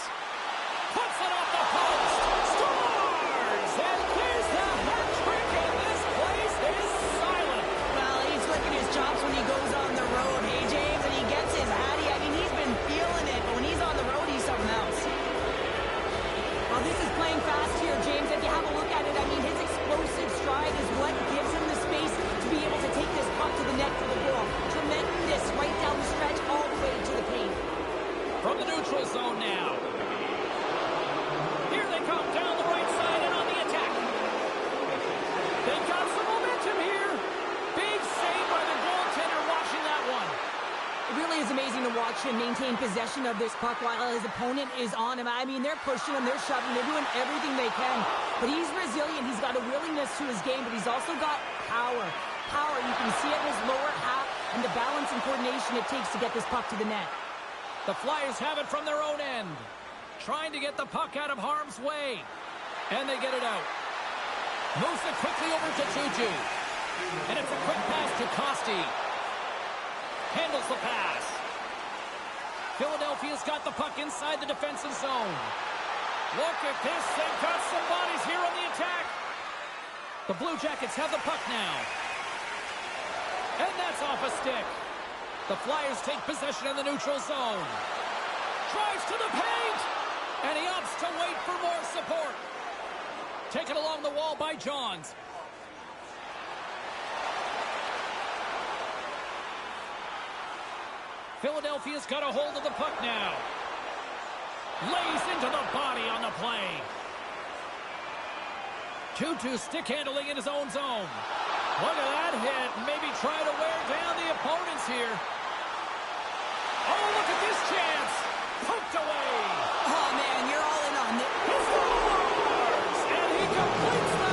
Puts it off the post. Scores! And there's the hat trick, and this place is silent. Well, he's flicking his chops when he goes on the road, hey, James, and he gets his hattie. I mean, he's been feeling it, but when he's on the road, he's something else. Well, this is playing fast here, James. If you have a look at it, I mean, his explosive stride is what gives him the space to be able to take this puck to the net for the goal. Tremendous right down the stretch all the way to the paint. From the neutral zone now. Here they come down the right side and on the attack. They've got some momentum here. Big save by the goaltender watching that one. It really is amazing to watch him maintain possession of this puck while his opponent is on him. I mean, they're pushing him, they're shoving, they're doing everything they can. But he's resilient. He's got a willingness to his game, but he's also got power. Power, you can see it in his lower half and the balance and coordination it takes to get this puck to the net. The Flyers have it from their own end. Trying to get the puck out of harm's way. And they get it out. Moves it quickly over to Juju. And it's a quick pass to Costi. Handles the pass. Philadelphia's got the puck inside the defensive zone. Look at this. They've got some bodies here on the attack. The Blue Jackets have the puck now. And that's off a stick. The Flyers take possession in the neutral zone. Drives to the paint. And he opts to wait for more support. Taken along the wall by Johns. Philadelphia's got a hold of the puck now. Lays into the body on the play. 2-2 stick handling in his own zone. Look at that hit. Maybe try to wear down the opponents here. Oh, look at this chance. Poked away. Oh, man, you're all in on it. He scores! And he completes the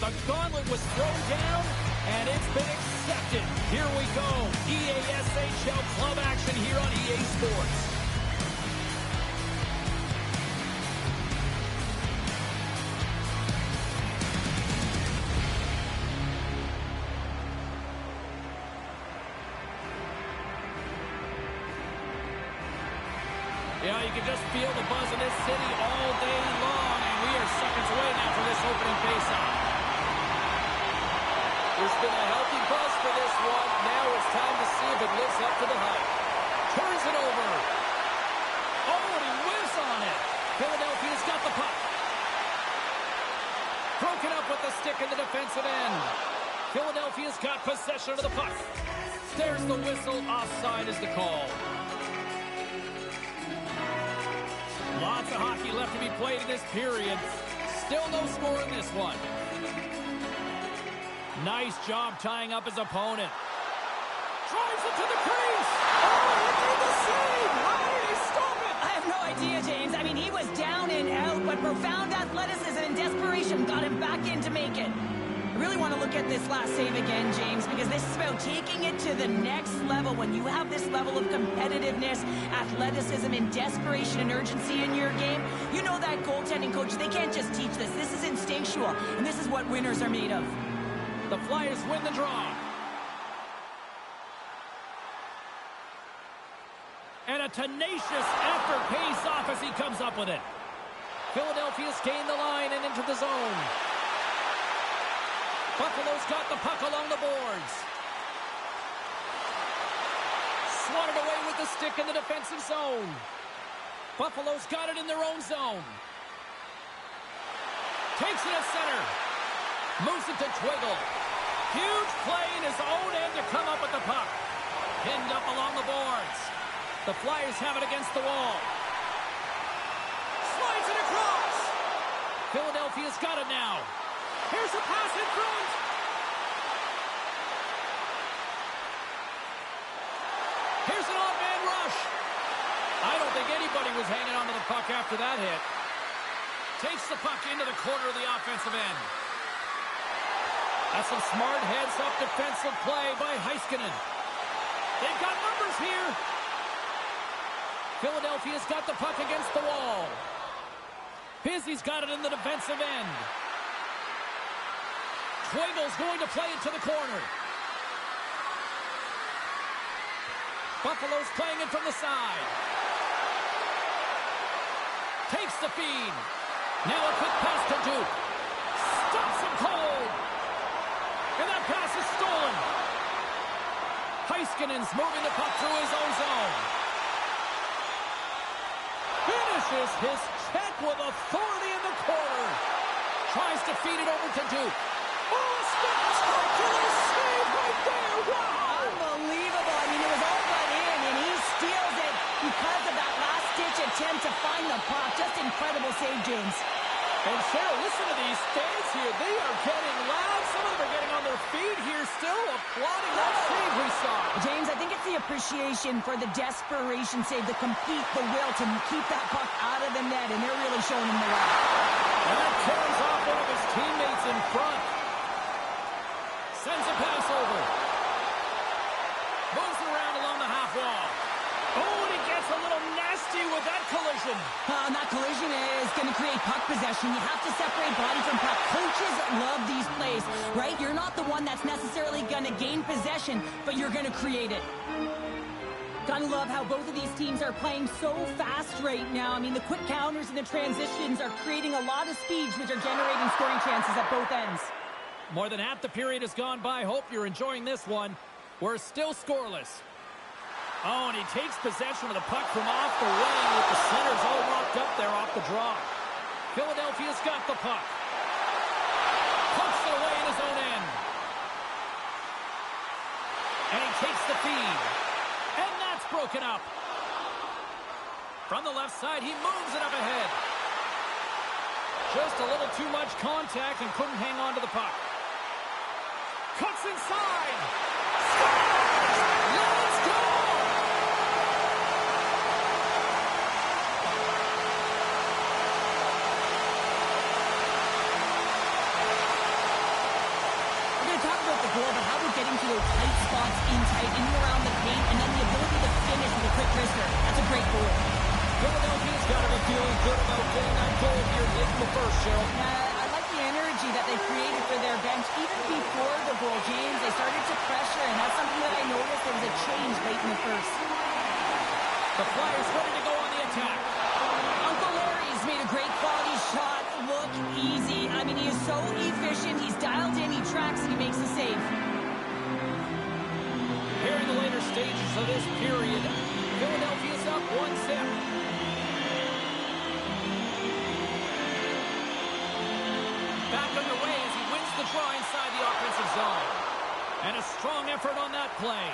The gauntlet was thrown down, and it's been accepted. Here we go. EHL club action here on EA Sports. Yeah, you can just feel the buzz in this city all day long, and we are seconds away now from this opening faceoff. There's been a healthy buzz for this one. Now it's time to see if it lives up to the hype. Turns it over. Oh, and he whiffs on it. Philadelphia's got the puck. Broken up with the stick in the defensive end. Philadelphia's got possession of the puck. There's the whistle. Offside is the call. Lots of hockey left to be played in this period. Still no score in this one. Nice job tying up his opponent. Drives it to the crease. Oh, he made the save. How did he stop it? I have no idea, James. I mean, he was down and out, but profound athleticism and desperation got him back in to make it. I really want to look at this last save again, James, because this is about taking it to the next level. When you have this level of competitiveness, athleticism, and desperation and urgency in your game, you know that goaltending coach, they can't just teach this. This is instinctual, and this is what winners are made of. The Flyers win the draw. And a tenacious effort pays off as he comes up with it. Philadelphia's gained the line and into the zone. Buffalo's got the puck along the boards. Swatted away with the stick in the defensive zone. Buffalo's got it in their own zone. Takes it at center. Moves it to Twiggle. Huge play in his own end to come up with the puck. Pinned up along the boards. The Flyers have it against the wall. Slides it across. Philadelphia's got it now. Here's a pass in front. Here's an odd man rush. I don't think anybody was hanging on to the puck after that hit. Takes the puck into the corner of the offensive end. That's some smart heads-up defensive play by Heiskanen. They've got numbers here. Philadelphia's got the puck against the wall. Pizzi's got it in the defensive end. Twiggle's going to play it to the corner. Buffalo's playing it from the side. Takes the feed. Now a quick pass to Duke. Stops him cold. And that pass is stolen. Heiskanen's moving the puck through his own zone. Finishes his check with authority in the corner. Tries to feed it over to Duke. Oh, spectacular save right there. Wow. Unbelievable. I mean, it was all but in, and he steals it because of that last-ditch attempt to find the puck. Just incredible save, James. And Cheryl, listen to these fans here. They are getting loud. Some of them are getting on their feet here still, applauding that save we saw. James, I think it's the appreciation for the desperation save, the compete, the will to keep that puck out of the net, and they're really showing him the way. And that carries off one of his teammates in front. Sends a pass over. Moves it around along the half wall. Oh, and he gets a little nasty with that collision. And that collision is going to create puck possession. You have to separate body from puck. Coaches love these plays, right? You're not the one that's necessarily going to gain possession, but you're going to create it. Gotta love how both of these teams are playing so fast right now. I mean, the quick counters and the transitions are creating a lot of speeds, which are generating scoring chances at both ends. More than half the period has gone by. Hope you're enjoying this one. We're still scoreless. Oh, and he takes possession of the puck from off the wing with the centers all locked up there off the draw. Philadelphia's got the puck. Pumps it away in his own end. And he takes the feed. And that's broken up. From the left side, he moves it up ahead. Just a little too much contact and couldn't hang on to the puck. Cuts inside. Let's go! Daryl. I like the energy that they created for their bench. Even before the goal, James, they started to pressure, and that's something that I noticed. There was a change late in the first. The Flyers ready to go on the attack. Uncle Larry's made a great quality shot look easy. I mean, he is so efficient. He's dialed in, he tracks, and he makes the save. Here in the later stages of this period, Philadelphia's up 1-0. Back underway as he wins the draw inside the offensive zone. And a strong effort on that play.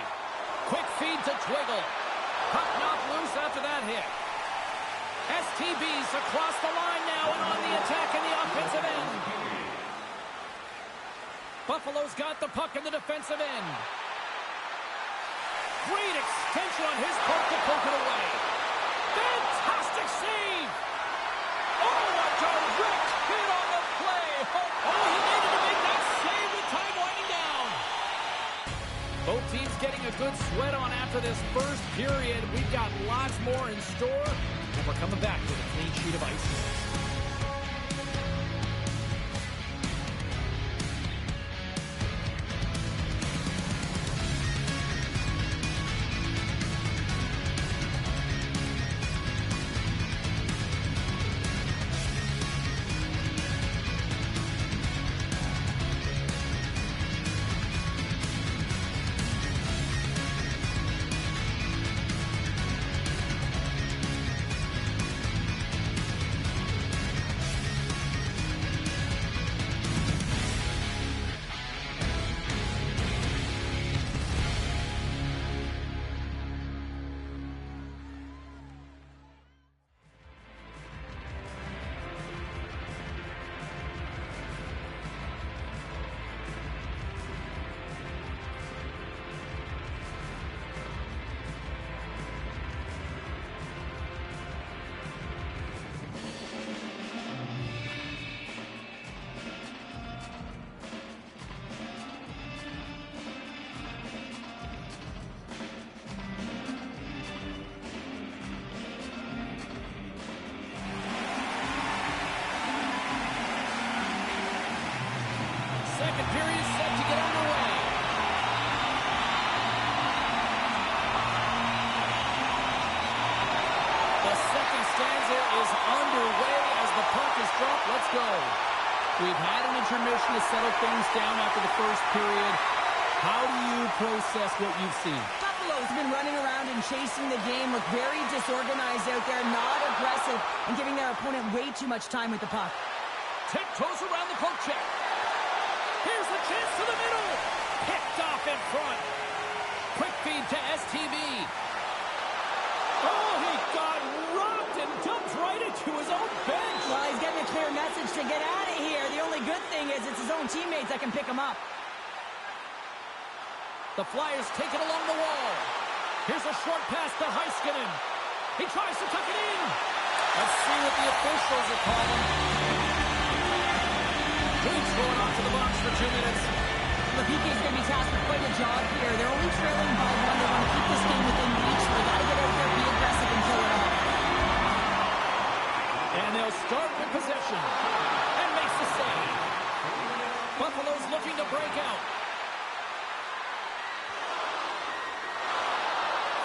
Quick feed to Twiggle. Puck knocked loose after that hit. STB's across the line now and on the attack in the offensive end. Buffalo's got the puck in the defensive end. Great extension on his part to poke it away. Fantastic save! Oh, a direct hit on the play! Oh, he needed to make that save with time winding down. Both teams getting a good sweat on after this first period. We've got lots more in store, and we're coming back with a clean sheet of ice. Second period set to get underway. The second stanza is underway as the puck is dropped. Let's go. We've had an intermission to settle things down after the first period. How do you process what you've seen? Buffalo's been running around and chasing the game, look very disorganized out there, not aggressive, and giving their opponent way too much time with the puck. Tiptoes around the poke check. Here's the chance to the middle. Picked off in front. Quick feed to STB. Oh, he got rocked and dumped right into his own bench. Well, he's getting a clear message to get out of here. The only good thing is it's his own teammates that can pick him up. The Flyers take it along the wall. Here's a short pass to Heiskanen. He tries to tuck it in. Let's see what the officials are calling. He's going off to the box for 2 minutes. The PK's going to be tasked with quite a job here. They're only trailing by 1. They want to keep this game within reach. They got to get out there, be aggressive, and kill it off. And they'll start with possession. And makes the save. Buffalo's looking to break out.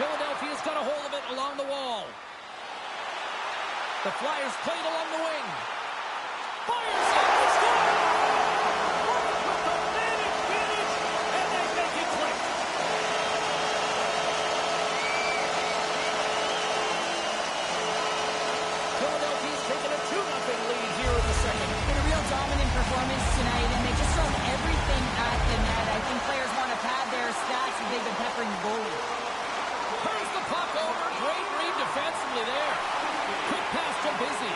Philadelphia's got a hold of it along the wall. The Flyers played along the wing. Fires it! They score! With the man advantage, and they make it click. Philadelphia's taken a 2-0 lead here in the second. Been a real dominant performance tonight, and they've just thrown everything at the net. I think players want to pad their stats as they've been peppering the goalie. Turns the puck over. Great read defensively there. Quick pass to Busy.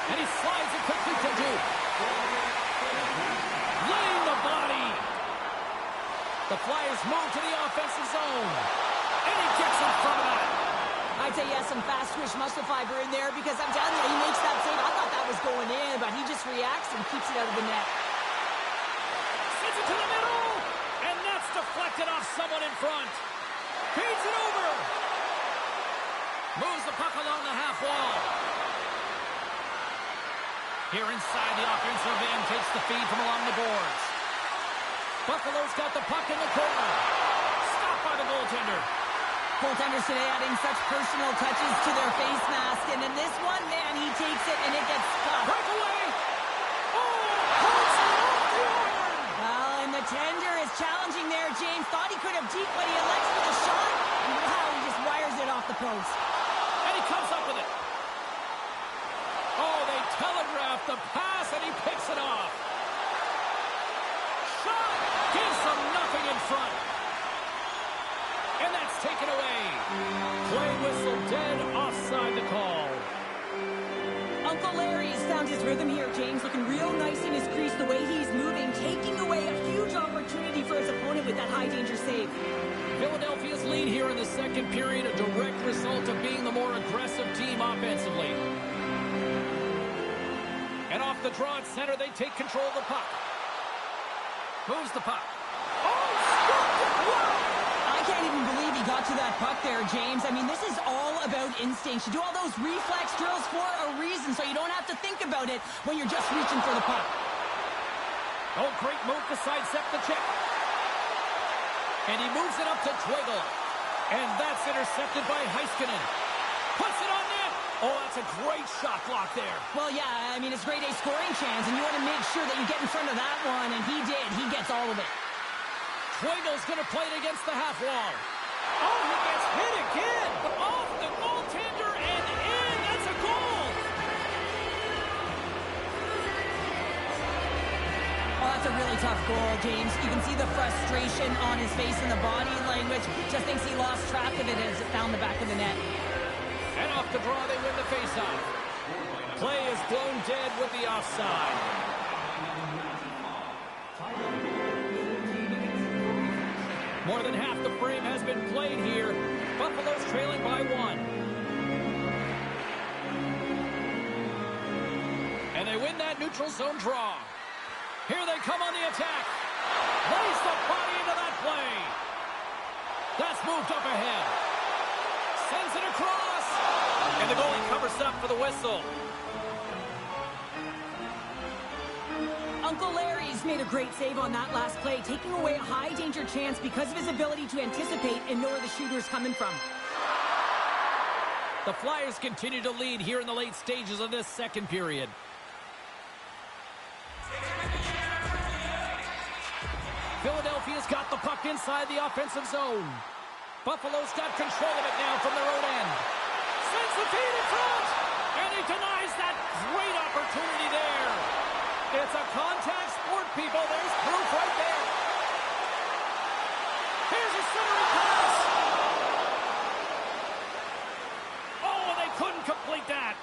And he slides it quickly to Duke. Laying the body. The Flyers move to the offensive zone. And he gets in front of that. I'd say he has some fast-twitch muscle fiber in there because I'm telling you, he makes that save. I thought that was going in, but he just reacts and keeps it out of the net. Sends it to the middle. And that's deflected off someone in front. Feeds it over. Moves the puck along the half wall. Here inside, the offensive end takes the feed from along the boards. Buffalo's got the puck in the corner. Stopped by the goaltender. Goaltenders today adding such personal touches to their face mask. And in this one, man, he takes it and it gets stuck. Breakaway! Oh, pulls it off the iron! Well, and the tender is challenging there. James thought he could have deep, but he elects for the shot. And wow, he just wires it off the post. And he comes up with it. Oh, they telegraphed the pass, and he picks it off. Shot! Gives them nothing in front. And that's taken away. Play whistle dead, offside the call. Uncle Larry's found his rhythm here, James. Looking real nice in his crease, the way he's moving, taking away a huge opportunity for his opponent with that high-danger save. Philadelphia's lead here in the second period, a direct result of being the more aggressive team offensively. And off the draw at center, they take control of the puck. Moves the puck. Oh, stopped it! Wow! I can't even believe he got to that puck there, James. I mean, this is all about instinct. You do all those reflex drills for a reason, so you don't have to think about it when you're just reaching for the puck. Oh, great move to sidestep the check. And he moves it up to Twiggle. And that's intercepted by Heiskanen. Puts it on net. Oh, that's a great shot block there. Well, yeah, I mean, it's grade A scoring chance, and you want to make sure that you get in front of that one, and he did. He gets all of it. Twiggle's going to play it against the half wall. Oh, he gets hit again. Off the goaltender and in. That's a goal. Oh, that's a really tough goal, James. You can see the frustration on his face and the body language. Just thinks he lost track of it as it found the back of the net. And off the draw, they win the faceoff. Play is blown dead with the offside. More than half the frame has been played here. Buffalo's trailing by 1. And they win that neutral zone draw. Here they come on the attack. Lays the body into that play. That's moved up ahead. Sends it across. And the goalie covers up for the whistle. Uncle Larry's made a great save on that last play, taking away a high-danger chance because of his ability to anticipate and know where the shooter is coming from. The Flyers continue to lead here in the late stages of this second period. Philadelphia's got the puck inside the offensive zone. Buffalo's got control of it now from their own end. Sends the feed in front, and he denies that great opportunity there. It's a contact sport, people. There's proof right there. Here's a centering pass. Oh, they couldn't complete that.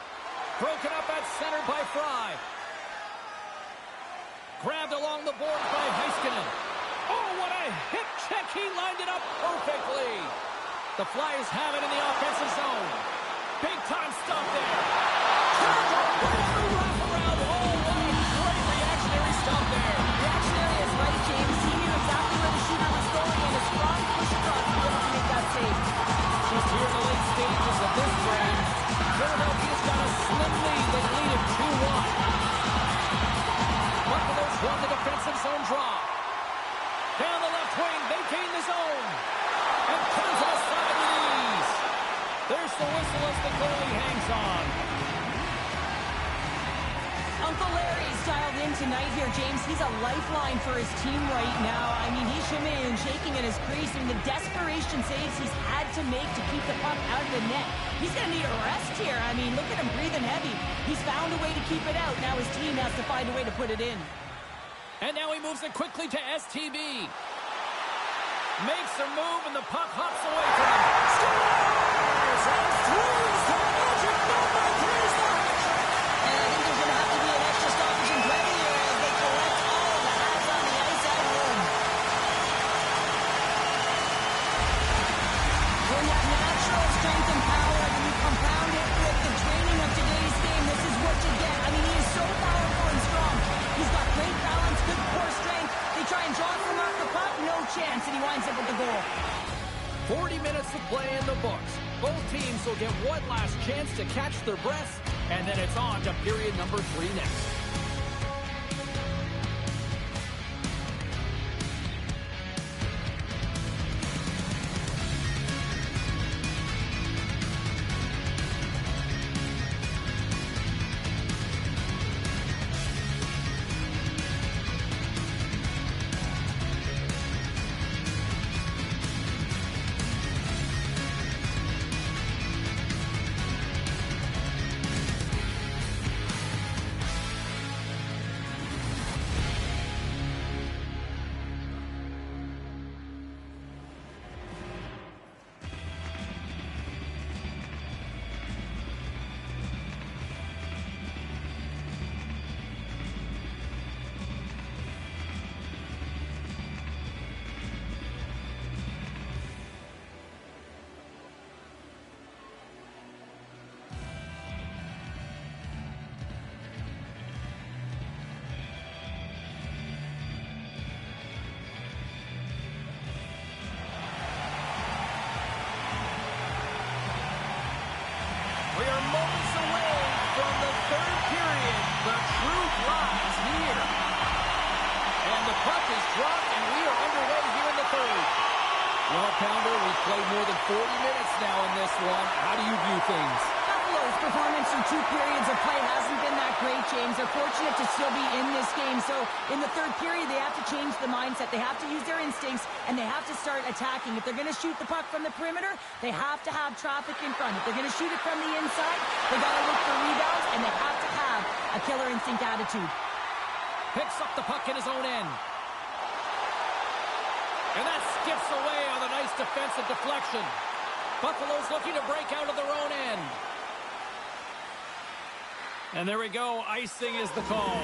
Broken up at center by Fry. Grabbed along the boards by Heiskanen. Oh, what a hip check. He lined it up perfectly. The Flyers have it in the offensive zone. Big time stop there. Turned up right on the wraparound. Oh, what a great reactionary stop there. Reactionary is right, James. He knew exactly where the shooter was going, and a strong push across to be able to make that save. Just here in the late stages of this frame, Philadelphia's got a slim lead. They lead it 2-1. Buffalo's won the defensive zone draw. Down the left wing, they gain the zone. And turns it aside with ease. There's the whistle as the goalie hangs on. Uncle Larry's dialed in tonight here, James. He's a lifeline for his team right now. I mean, he's shimmying and shaking in his crease. I mean, the desperation saves he's had to make to keep the puck out of the net. He's going to need a rest here. I mean, look at him breathing heavy. He's found a way to keep it out. Now his team has to find a way to put it in. And now he moves it quickly to STB. Makes a move, and the puck hops away from him. Scores! And throws the magic number 3 stoppage. And I think there's going to have to be an extra stoppage in play here as they collect all the hats on the ice at home. When you have natural strength and power and you compound it with the training of today's game, this is what you get. I mean, he is so powerful and strong. He's got great balance, good core strength. They try and draw from off the puck, no chance, and he winds up with the goal. 40 minutes to play in the books. Both teams will get one last chance to catch their breaths, and then it's on to period number 3 next. third period, the truth lies here. And the puck is dropped, and we are underway here in the third. Well, Pounder, we've played more than 40 minutes now in this one. How do you view things? Buffalo's performance through 2 periods of play hasn't been that great, James. They're fortunate to still be in this game. So in the third period, they have to change the mindset. They have to use their instincts, and they have to start attacking. If they're going to shoot the puck from the perimeter, they have to have traffic in front. If they're going to shoot it from the inside, they got to look for rebounds, and they have to have a killer instinct attitude. Picks up the puck in his own end. And that skips away on a nice defensive deflection. Buffalo's looking to break out of their own end. And there we go. Icing is the call.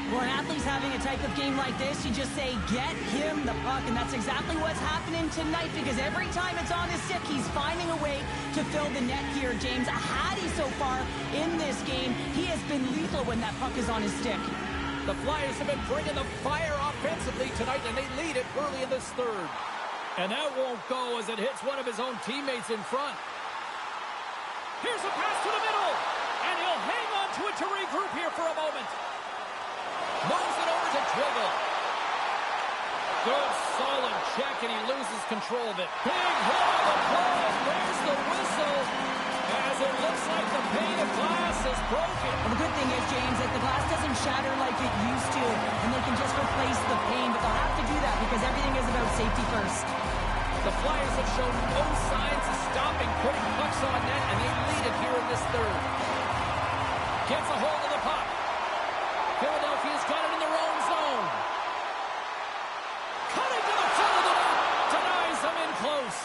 Well, an athlete's having a type of game like this, you just say, get him the puck. And that's exactly what's happening tonight, because every time it's on his stick, he's finding a way to fill the net here, James. Hattie so far in this game, he has been lethal when that puck is on his stick. The Flyers have been bringing the fire offensively tonight, and they lead it early in this third. And that won't go as it hits one of his own teammates in front. Here's a pass to the middle, and he'll hang on to it to regroup here for a moment. Moves it over to Twiggle. Good, solid check, and he loses control of it. Big hit on the play, and there's the whistle, as it looks like the pane of glass is broken. Well, the good thing is, James, that the glass doesn't shatter like it used to, and they can just replace the pane, but they'll have to do that because everything is about safety first. The Flyers have shown no signs of stopping putting pucks on net, and they lead it here in this third. Gets a hold of the puck. Philadelphia's got it in their own zone. Cutting to the front of the net. Denies them in close.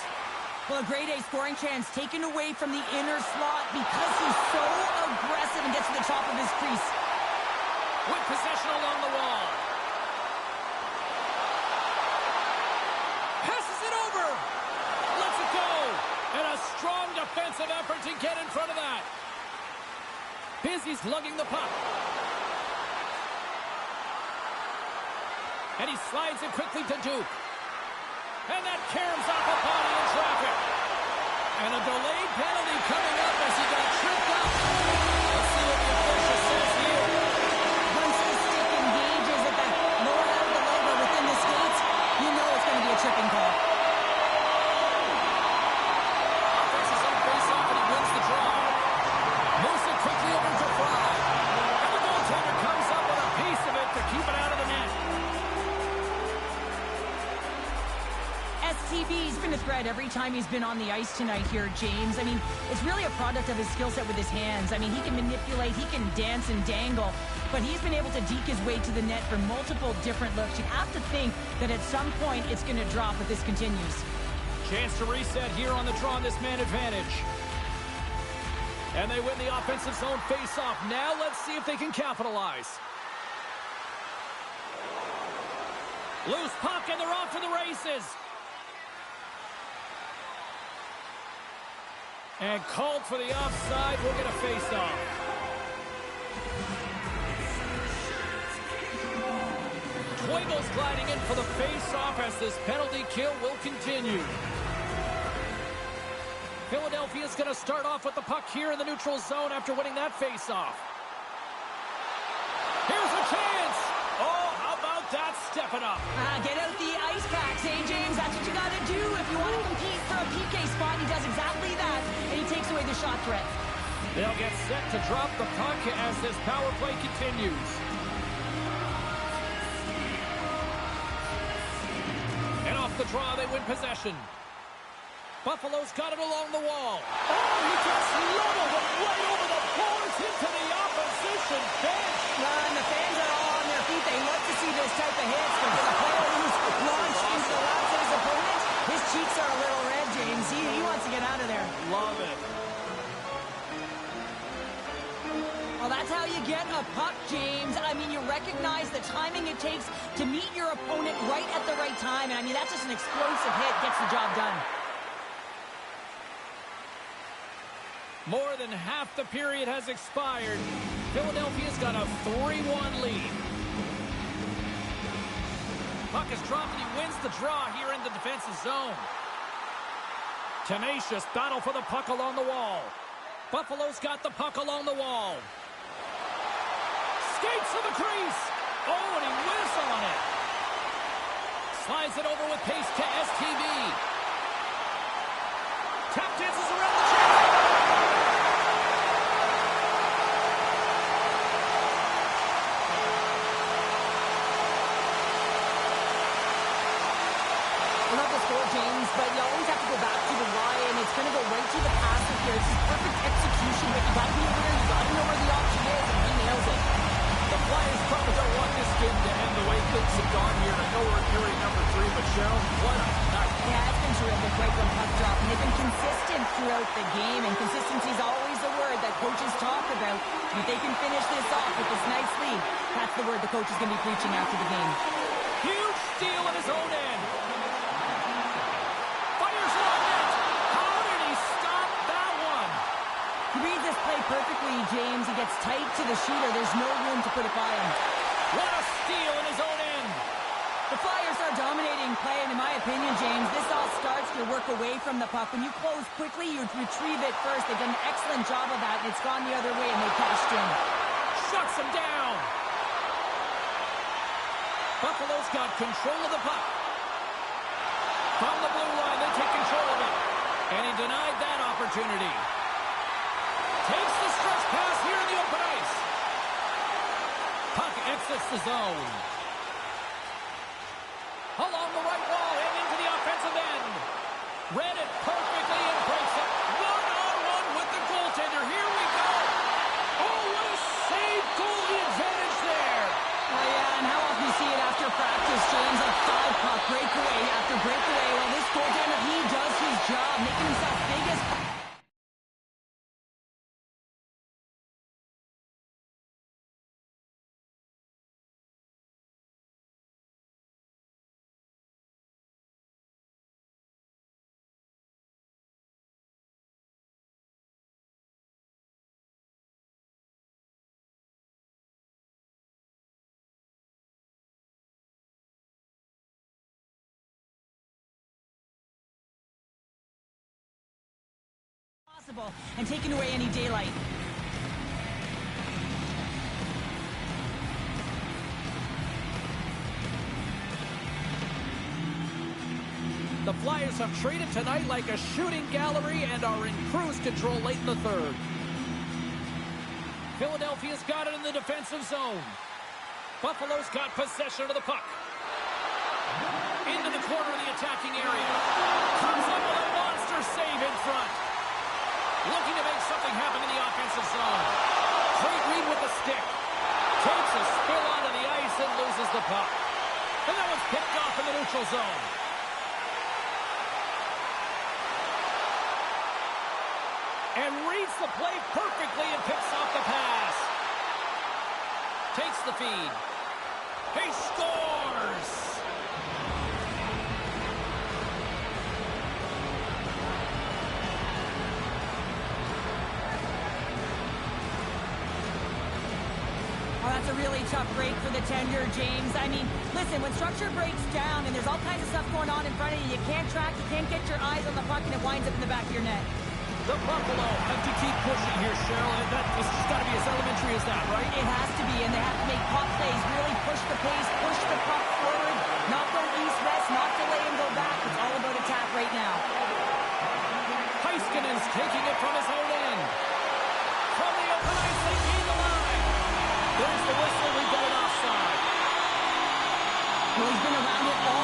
Well, a grade A scoring chance taken away from the inner slot because he's so aggressive and gets to the top of his crease. With possession along the wall. Passes it over. Lets it go. And a strong defensive effort to get in front of that. Bizzy's lugging the puck. And he slides it quickly to Duke. And that caroms off a body in traffic. And a delayed penalty coming up as he got tripped up. Let's see what the official says here. Once the stick engages at the lower end of the leg or within the skates, you know it's going to be a tripping call. Offensive zone face-off, and he wins the draw. Moves it quickly over to Fry. And the goaltender comes up with a piece of it to keep it out of the net. STB's been a threat every time he's been on the ice tonight here, James. I mean, it's really a product of his skill set with his hands. I mean, he can manipulate, he can dance and dangle, but he's been able to deke his way to the net for multiple different looks. You have to think that at some point it's going to drop if this continues. Chance to reset here on the draw on this man advantage. And they win the offensive zone face-off. Now let's see if they can capitalize. Loose puck, and they're off to the races. And called for the offside. We'll get a face-off. Twiggle's gliding in for the face-off as this penalty kill will continue. Philadelphia's going to start off with the puck here in the neutral zone after winning that face-off. Here's a chance. Oh, how about that stepping up? Get out the ice packs, hey, James? That's what you got to do if you want to compete for a PK spot. He does exactly that, and he takes away the shot threat. They'll get set to drop the puck as this power play continues. And off the draw, they win possession. Buffalo's got it along the wall. Oh, he just leveled it right over the boards into the opposition bench. And the fans are all on their feet. They love to see this type of hits. But for the player who's launched into the laps of his opponent, his cheeks are a little red, James. He wants to get out of there. Love it. Well, that's how you get a puck, James. I mean, you recognize the timing it takes to meet your opponent right at the right time. And I mean, that's just an explosive hit. Gets the job done. More than half the period has expired. Philadelphia's got a 3-1 lead. Puck is dropped and he wins the draw here in the defensive zone. Tenacious battle for the puck along the wall. Buffalo's got the puck along the wall. Skates to the crease. Oh, and he whiffs on it. Slides it over with pace to STB. Tap dances around the chest. I love the score, James, but you always have to go back to the why, and it's going to go right to the passer here. It's just perfect execution, but you got to be aware, you got to know where the option is, and he nails it. The Flyers probably don't want this game to end the way things have gone here. Nowhere near number 3, but Cheryl, what a night. Yeah, it's been terrific right from puck drop, and they've been consistent throughout the game, and consistency is always a word that coaches talk about. And if they can finish this off with this nice lead, that's the word the coach is going to be preaching after the game. Huge steal at his own end. Fires it on net. How did he stop that one? He reads this play perfectly, James. He gets tight to the shooter. There's no room to put it by him. What a steal in his own end. The Flyers are dominating play, and in my opinion, James, this all starts your work away from the puck. When you close quickly, you retrieve it first. They've done an excellent job of that, and it's gone the other way, and they cashed in. Shuts him down. Buffalo's got control of the puck. From the blue line, they take control of it. And he denied that opportunity. Takes the stretch pass here in the open ice. Puck exits the zone. Along the right wall and into the offensive end. Read it perfectly and breaks it. One-on-one with the goaltender. Here we go. Oh, what a save. Goalie advantage there. Oh, yeah, and how often you see it after practice, James, like 5-puck breakaway after breakaway. Well, this goaltender, he does his job, making himself big as... and taking away any daylight. The Flyers have treated tonight like a shooting gallery and are in cruise control late in the third. Philadelphia's got it in the defensive zone. Buffalo's got possession of the puck. Into the corner of the attacking area. Comes up with a monster save in front. Looking to make something happen in the offensive zone. Great read with the stick. Takes a spill onto the ice and loses the puck. And that was picked off in the neutral zone. And reads the play perfectly and picks off the pass. Takes the feed. He scores! Oh, that's a really tough break for the tender, James. I mean, listen, when structure breaks down and there's all kinds of stuff going on in front of you, you can't track, you can't get your eyes on the puck, and it winds up in the back of your net. The Buffalo have to keep pushing here, Cheryl. It's just got to be as elementary as that, right? It has to be, and they have to make pop plays, really push the pace, push the puck forward, not go east-west, not delay and go back. It's all about attack right now. Heiskanen's taking it from his own end. From the open ice, they gain the line. There's the whistle. We've got an offside. Well, he's been around it all